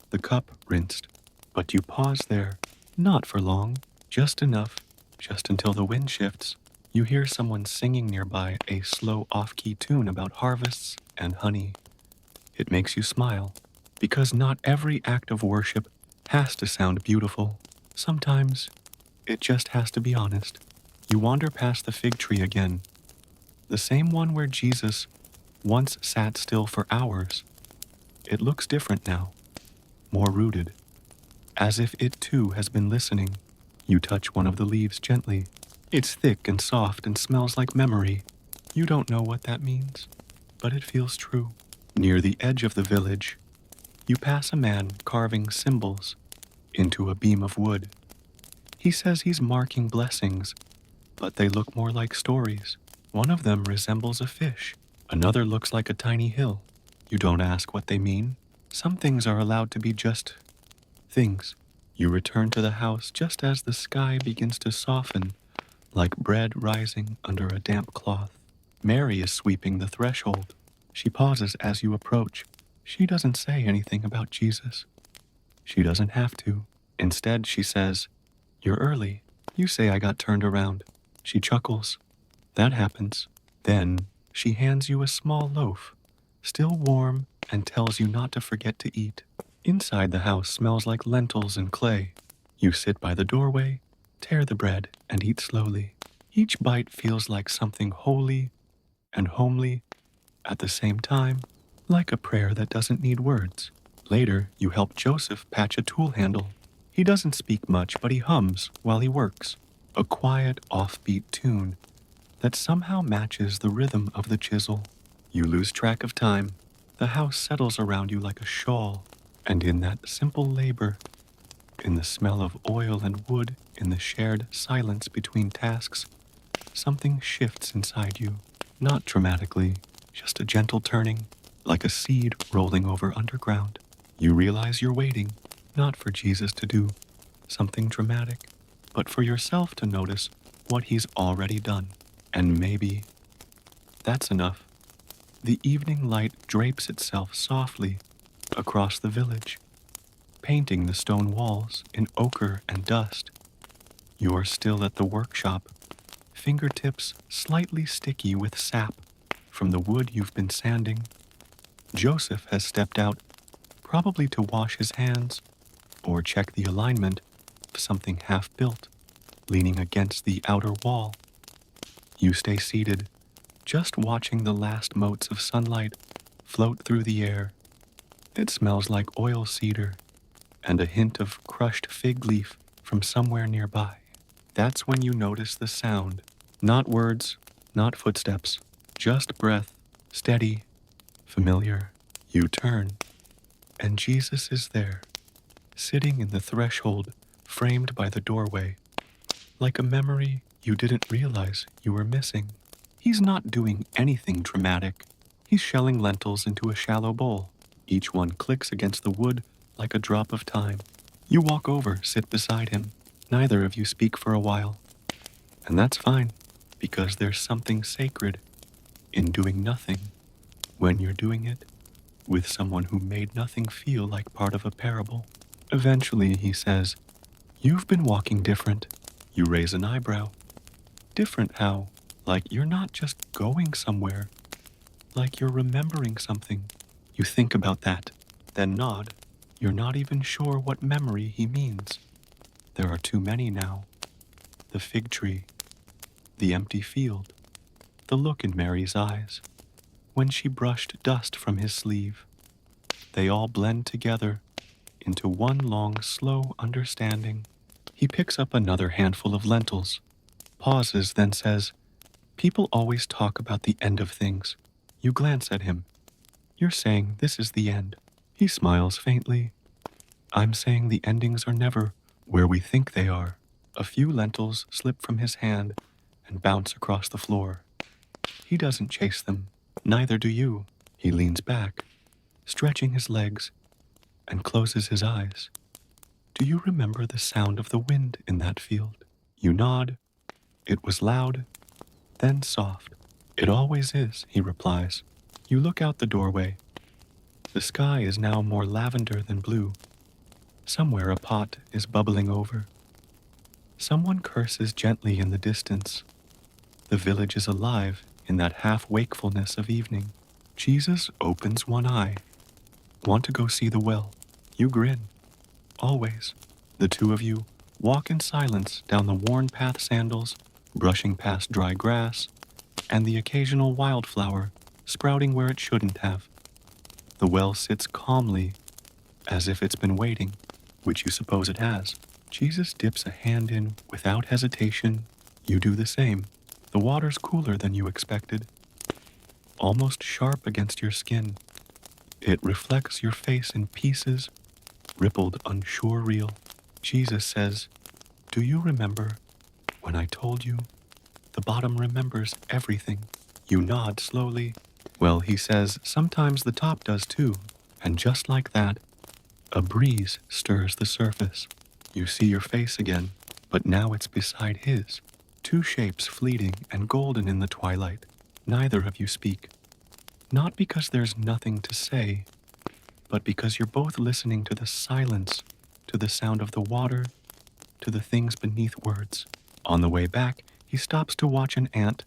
the cup rinsed. But you pause there, not for long, just enough, just until the wind shifts. You hear someone singing nearby a slow off-key tune about harvests and honey. It makes you smile, because not every act of worship has to sound beautiful. Sometimes it just has to be honest. You wander past the fig tree again, the same one where Jesus once sat still for hours. It looks different now, more rooted, as if it too has been listening. You touch one of the leaves gently. It's thick and soft and smells like memory. You don't know what that means, but it feels true. Near the edge of the village, you pass a man carving symbols into a beam of wood. He says he's marking blessings, but they look more like stories. One of them resembles a fish. Another looks like a tiny hill. You don't ask what they mean. Some things are allowed to be just things. You return to the house just as the sky begins to soften, like bread rising under a damp cloth. Mary is sweeping the threshold. She pauses as you approach. She doesn't say anything about Jesus. She doesn't have to. Instead, she says, "You're early." You say, "I got turned around." She chuckles. That happens. Then she hands you a small loaf, still warm, and tells you not to forget to eat. Inside the house smells like lentils and clay. You sit by the doorway, tear the bread, and eat slowly. Each bite feels like something holy and homely at the same time, like a prayer that doesn't need words. Later, you help Joseph patch a tool handle. He doesn't speak much, but he hums while he works, a quiet, offbeat tune that somehow matches the rhythm of the chisel. You lose track of time. The house settles around you like a shawl, and in that simple labor, in the smell of oil and wood, in the shared silence between tasks, something shifts inside you. Not dramatically, just a gentle turning, like a seed rolling over underground. You realize you're waiting, not for Jesus to do something dramatic, but for yourself to notice what he's already done. And maybe that's enough. The evening light drapes itself softly across the village, painting the stone walls in ochre and dust. You are still at the workshop, fingertips slightly sticky with sap from the wood you've been sanding. Joseph has stepped out, probably to wash his hands or check the alignment of something half-built, leaning against the outer wall. You stay seated, just watching the last motes of sunlight float through the air. It smells like oil cedar and a hint of crushed fig leaf from somewhere nearby. That's when you notice the sound. Not words, not footsteps, just breath, steady, familiar. You turn, and Jesus is there, sitting in the threshold, framed by the doorway, like a memory you didn't realize you were missing. He's not doing anything dramatic. He's shelling lentils into a shallow bowl. Each one clicks against the wood like a drop of time. You walk over, sit beside him. Neither of you speak for a while. And that's fine, because there's something sacred in doing nothing when you're doing it with someone who made nothing feel like part of a parable. Eventually, he says, "You've been walking different." You raise an eyebrow. Different how? Like you're not just going somewhere. Like you're remembering something. You think about that, then nod. You're not even sure what memory he means. There are too many now. The fig tree, the empty field, the look in Mary's eyes when she brushed dust from his sleeve. They all blend together into one long, slow understanding. He picks up another handful of lentils, pauses, then says, "People always talk about the end of things." You glance at him. You're saying this is the end. He smiles faintly. I'm saying the endings are never where we think they are. A few lentils slip from his hand and bounce across the floor. He doesn't chase them. Neither do you. He leans back, stretching his legs, and closes his eyes. Do you remember the sound of the wind in that field? You nod. It was loud, then soft. It always is, he replies. You look out the doorway. The sky is now more lavender than blue. Somewhere a pot is bubbling over. Someone curses gently in the distance. The village is alive in that half-wakefulness of evening. Jesus opens one eye. Want to go see the well? You grin. Always. The two of you walk in silence down the worn path, sandals brushing past dry grass, and the occasional wildflower sprouting where it shouldn't have. The well sits calmly, as if it's been waiting, which you suppose it has. Jesus dips a hand in without hesitation. You do the same. The water's cooler than you expected, almost sharp against your skin. It reflects your face in pieces, rippled, unsure real. Jesus says, "Do you remember when I told you the bottom remembers everything?" You nod slowly. Well, he says, sometimes the top does too. And just like that, a breeze stirs the surface. You see your face again, but now it's beside his. Two shapes fleeting and golden in the twilight. Neither of you speak. Not because there's nothing to say, but because you're both listening to the silence, to the sound of the water, to the things beneath words. On the way back, he stops to watch an ant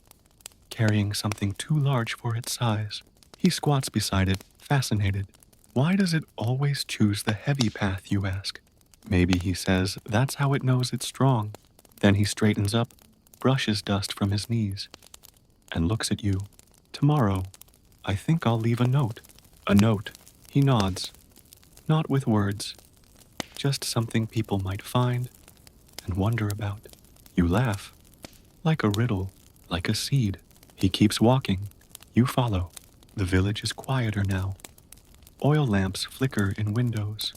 carrying something too large for its size. He squats beside it, fascinated. Why does it always choose the heavy path, you ask? Maybe, he says, that's how it knows it's strong. Then he straightens up, brushes dust from his knees, and looks at you. Tomorrow, I think I'll leave a note. A note. He nods. Not with words. Just something people might find and wonder about. You laugh. Like a riddle, like a seed. He keeps walking. You follow. The village is quieter now. Oil lamps flicker in windows.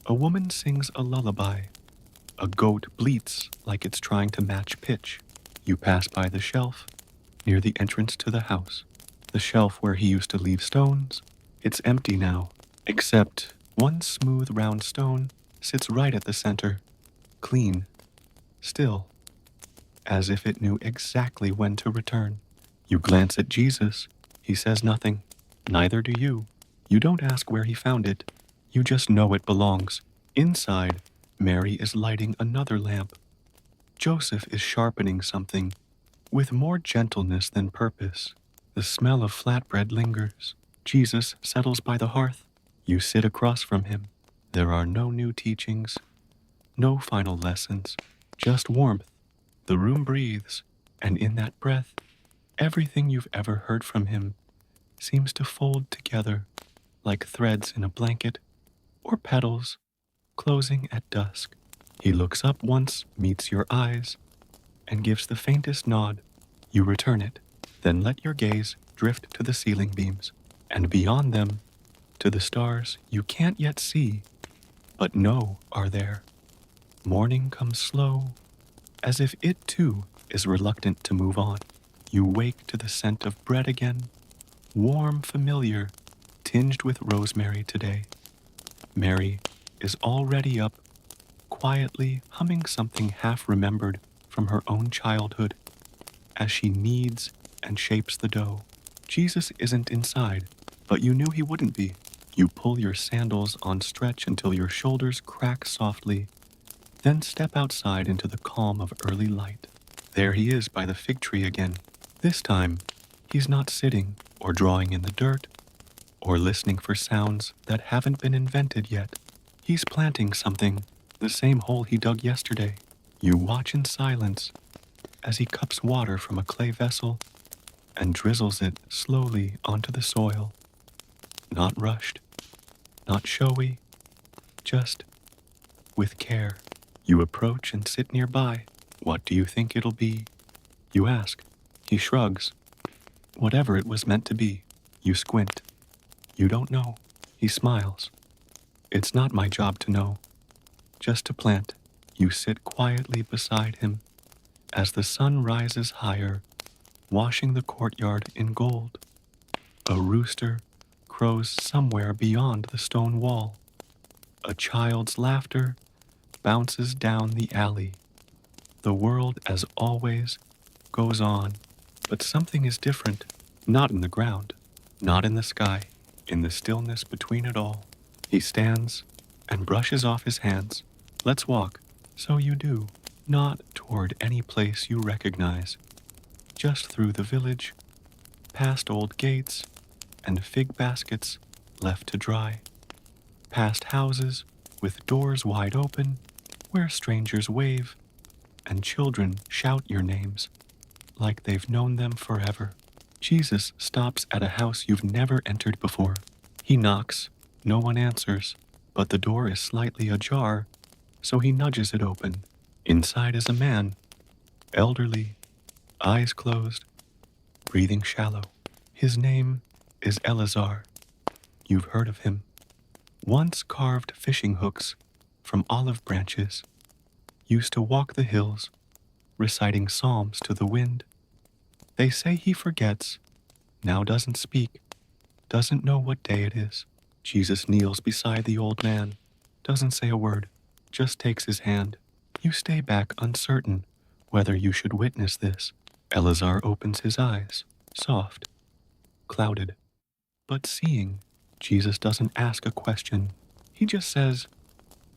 A woman sings a lullaby. A goat bleats like it's trying to match pitch. You pass by the shelf near the entrance to the house. The shelf where he used to leave stones. It's empty now, except one smooth round stone sits right at the center, clean, still, as if it knew exactly when to return. You glance at Jesus. He says nothing. Neither do you. You don't ask where he found it. You just know it belongs. Inside, Mary is lighting another lamp. Joseph is sharpening something with more gentleness than purpose. The smell of flatbread lingers. Jesus settles by the hearth. You sit across from him. There are no new teachings, no final lessons, just warmth. The room breathes, and in that breath, everything you've ever heard from him seems to fold together like threads in a blanket or petals closing at dusk. He looks up once, meets your eyes, and gives the faintest nod. You return it, then let your gaze drift to the ceiling beams, and beyond them, to the stars you can't yet see, but know are there. Morning comes slow, as if it too is reluctant to move on. You wake to the scent of bread again, warm, familiar, tinged with rosemary today. Mary is already up, quietly humming something half-remembered from her own childhood, as she kneads and shapes the dough. Jesus isn't inside, but you knew he wouldn't be. You pull your sandals on stretch until your shoulders crack softly, then step outside into the calm of early light. There he is by the fig tree again. This time, he's not sitting or drawing in the dirt or listening for sounds that haven't been invented yet. He's planting something, the same hole he dug yesterday. You watch in silence as he cups water from a clay vessel and drizzles it slowly onto the soil. Not rushed, not showy, just with care. You approach and sit nearby. What do you think it'll be? You ask. He shrugs. Whatever it was meant to be. You squint. You don't know. He smiles. It's not my job to know. Just to plant. You sit quietly beside him as the sun rises higher, washing the courtyard in gold. A rooster crows somewhere beyond the stone wall. A child's laughter bounces down the alley. The world, as always, goes on, but something is different. Not in the ground, not in the sky, in the stillness between it all. He stands and brushes off his hands. Let's walk. So you do, not toward any place you recognize, just through the village, past old gates and fig baskets left to dry, past houses with doors wide open where strangers wave and children shout your names like they've known them forever. Jesus stops at a house you've never entered before. He knocks, no one answers, but the door is slightly ajar, so he nudges it open. Inside is a man, elderly, eyes closed, breathing shallow. His name is Eleazar. You've heard of him. Once carved fishing hooks from olive branches, used to walk the hills, reciting psalms to the wind. They say he forgets, now doesn't speak, doesn't know what day it is. Jesus kneels beside the old man, doesn't say a word, just takes his hand. You stay back uncertain whether you should witness this. Eleazar opens his eyes, soft, clouded, but seeing. Jesus doesn't ask a question. He just says,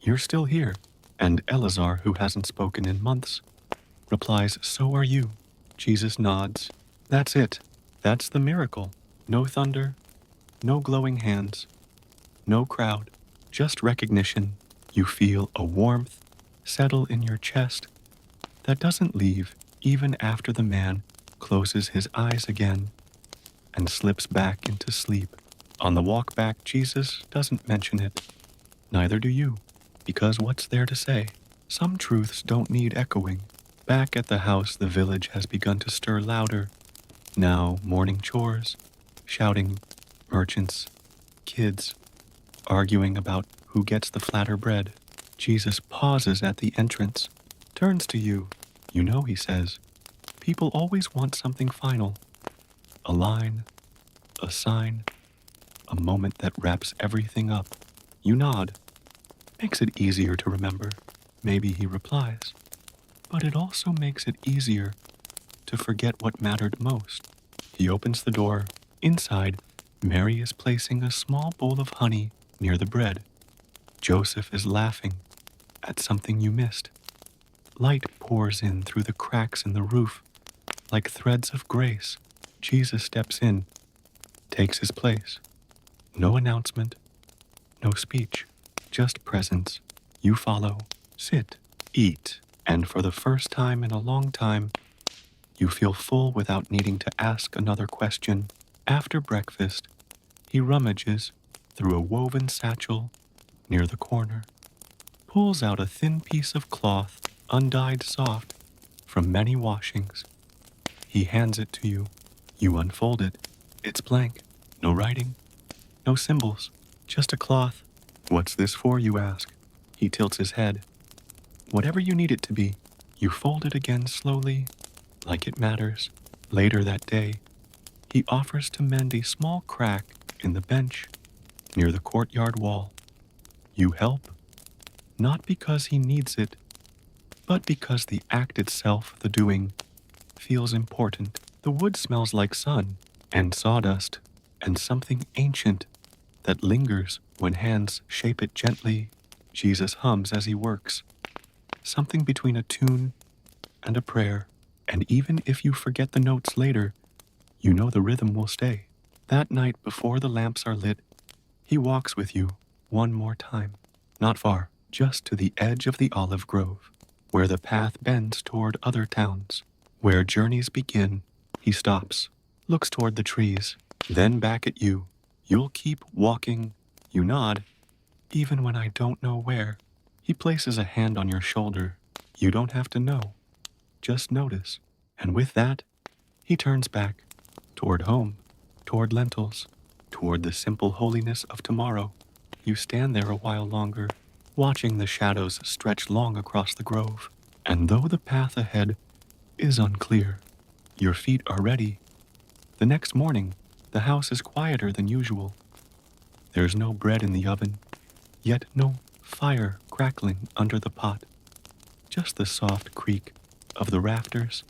"You're still here." And Eleazar, who hasn't spoken in months, replies, "So are you." Jesus nods. That's it. That's the miracle. No thunder, no glowing hands, no crowd, just recognition. You feel a warmth settle in your chest that doesn't leave even after the man closes his eyes again and slips back into sleep. On the walk back, Jesus doesn't mention it. Neither do you, because what's there to say? Some truths don't need echoing. Back at the house, the village has begun to stir louder. Now, morning chores, shouting, merchants, kids, arguing about who gets the flatter bread. Jesus pauses at the entrance, turns to you. You know, he says, people always want something final. A line, a sign, a moment that wraps everything up. You nod. Makes it easier to remember. Maybe he replies. But it also makes it easier to forget what mattered most. He opens the door. Inside, Mary is placing a small bowl of honey near the bread. Joseph is laughing at something you missed. Light pours in through the cracks in the roof like threads of grace. Jesus steps in, takes his place. No announcement, no speech, just presence. You follow, sit, eat, and for the first time in a long time, you feel full without needing to ask another question. After breakfast, he rummages through a woven satchel near the corner, pulls out a thin piece of cloth, undyed soft from many washings. He hands it to you. You unfold it. It's blank. No writing. No symbols. Just a cloth. What's this for, you ask? He tilts his head. Whatever you need it to be. You fold it again slowly, like it matters. Later that day, he offers to mend a small crack in the bench near the courtyard wall. You help, not because he needs it, but because the act itself, the doing, feels important. The wood smells like sun and sawdust and something ancient that lingers when hands shape it gently. Jesus hums as he works, something between a tune and a prayer. And even if you forget the notes later, you know the rhythm will stay. That night before the lamps are lit, he walks with you one more time. Not far, just to the edge of the olive grove, where the path bends toward other towns. Where journeys begin, he stops, looks toward the trees, then back at you. You'll keep walking. You nod, even when I don't know where. He places a hand on your shoulder. You don't have to know. Just notice. And with that, he turns back, toward home, toward lentils, toward the simple holiness of tomorrow. You stand there a while longer, watching the shadows stretch long across the grove. And though the path ahead is unclear, your feet are ready. The next morning, the house is quieter than usual. There's no bread in the oven, yet no fire crackling under the pot. Just the soft creak of the rafters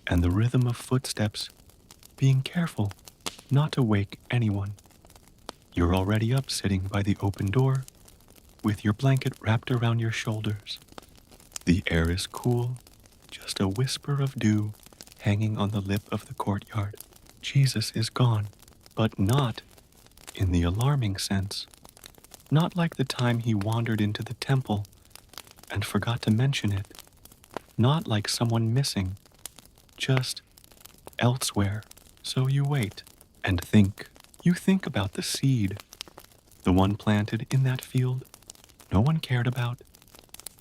and the rhythm of footsteps, being careful not to wake anyone. You're already up, sitting by the open door, with your blanket wrapped around your shoulders. The air is cool, just a whisper of dew hanging on the lip of the courtyard. Jesus is gone, but not in the alarming sense. Not like the time he wandered into the temple and forgot to mention it. not like someone missing, just elsewhere. So you wait and think. You think about the seed, the one planted in that field no one cared about.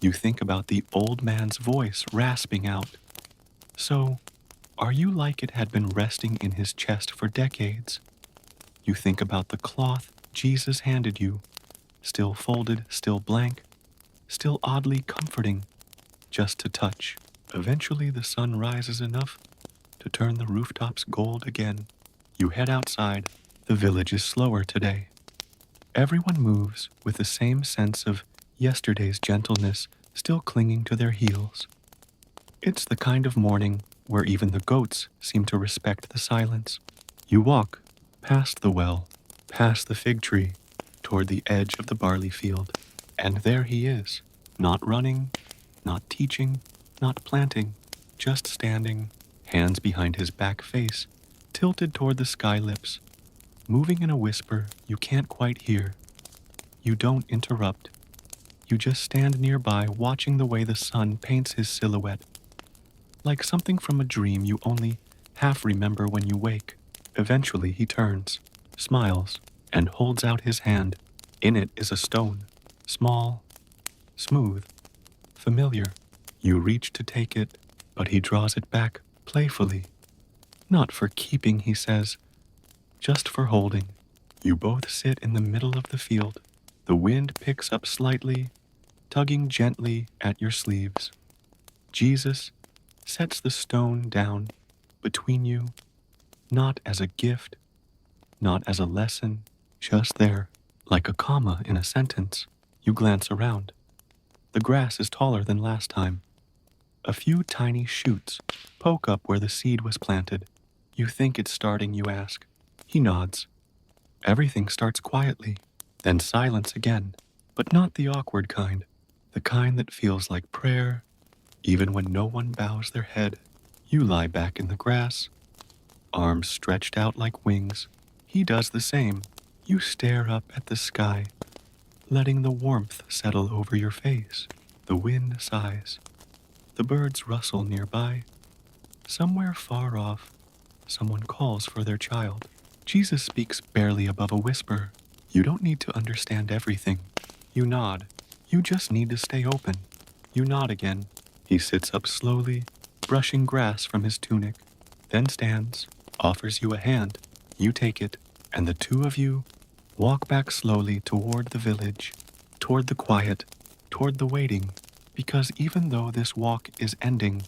You think about the old man's voice rasping out. So, are you like it had been resting in his chest for decades? You think about the cloth Jesus handed you, still folded, still blank, still oddly comforting, just to touch. Eventually the sun rises enough to turn the rooftops gold again. You head outside. The village is slower today. Everyone moves with the same sense of yesterday's gentleness still clinging to their heels. It's the kind of morning where even the goats seem to respect the silence. You walk past the well, past the fig tree, toward the edge of the barley field. And there he is, not running, not teaching, not planting, just standing, hands behind his back face, tilted toward the sky lips, moving in a whisper you can't quite hear. You don't interrupt. You just stand nearby watching the way the sun paints his silhouette, like something from a dream you only half remember when you wake. Eventually he turns, smiles, and holds out his hand. In it is a stone, small, smooth, familiar. You reach to take it, but he draws it back playfully. Not for keeping, he says, just for holding. You both sit in the middle of the field. The wind picks up slightly, tugging gently at your sleeves. Jesus sets the stone down between you, not as a gift, not as a lesson, just there, like a comma in a sentence. You glance around. The grass is taller than last time. A few tiny shoots poke up where the seed was planted. You think it's starting, you ask. He nods. Everything starts quietly, then silence again, but not the awkward kind, the kind that feels like prayer, even when no one bows their head. You lie back in the grass, arms stretched out like wings. He does the same. You stare up at the sky, letting the warmth settle over your face. The wind sighs. The birds rustle nearby. Somewhere far off, someone calls for their child. Jesus speaks barely above a whisper. You don't need to understand everything. You nod. You just need to stay open. You nod again. He sits up slowly, brushing grass from his tunic, then stands, offers you a hand. You take it, and the two of you walk back slowly toward the village, toward the quiet, toward the waiting, because even though this walk is ending,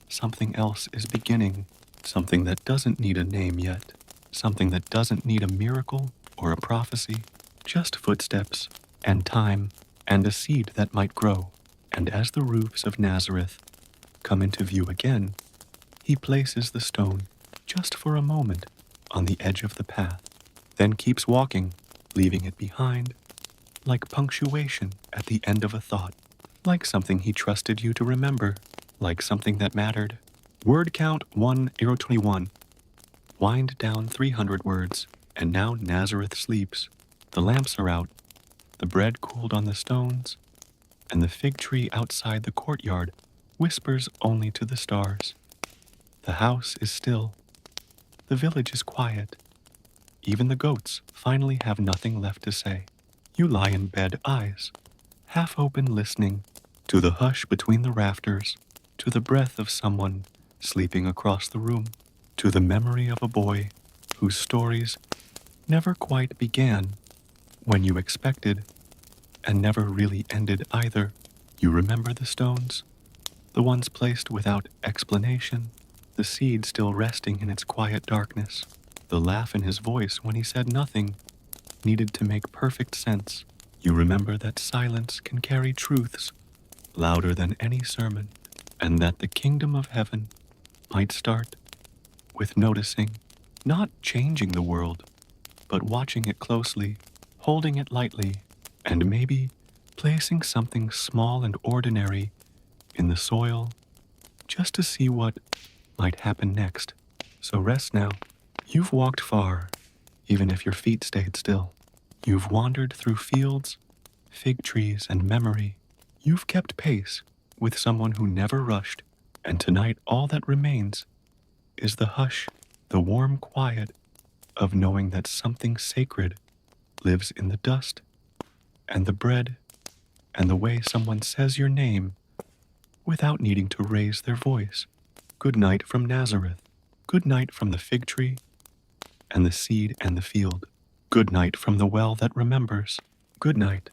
something else is beginning, something that doesn't need a name yet, something that doesn't need a miracle or a prophecy, just footsteps and time and a seed that might grow. And as the roofs of Nazareth come into view again, he places the stone, just for a moment, on the edge of the path, then keeps walking, leaving it behind, like punctuation at the end of a thought, like something he trusted you to remember, like something that mattered. Word count 1:21. Wind down 300 words, and now Nazareth sleeps. The lamps are out, the bread cooled on the stones, and the fig tree outside the courtyard whispers only to the stars. The house is still. The village is quiet. Even the goats finally have nothing left to say. You lie in bed, eyes half open, listening to the hush between the rafters, to the breath of someone sleeping across the room, to the memory of a boy whose stories never quite began when you expected, and never really ended either. You remember the stones, the ones placed without explanation, the seed still resting in its quiet darkness, the laugh in his voice when he said nothing needed to make perfect sense. You remember that silence can carry truths louder than any sermon, and that the kingdom of heaven might start with noticing, not changing the world, but watching it closely, holding it lightly, and maybe placing something small and ordinary in the soil just to see what might happen next. So rest now. You've walked far, even if your feet stayed still. You've wandered through fields, fig trees, and memory. You've kept pace with someone who never rushed, and tonight all that remains is the hush, the warm quiet of knowing that something sacred lives in the dust and the bread and the way someone says your name without needing to raise their voice. Good night from Nazareth. Good night from the fig tree and the seed and the field. Good night from the well that remembers. Good night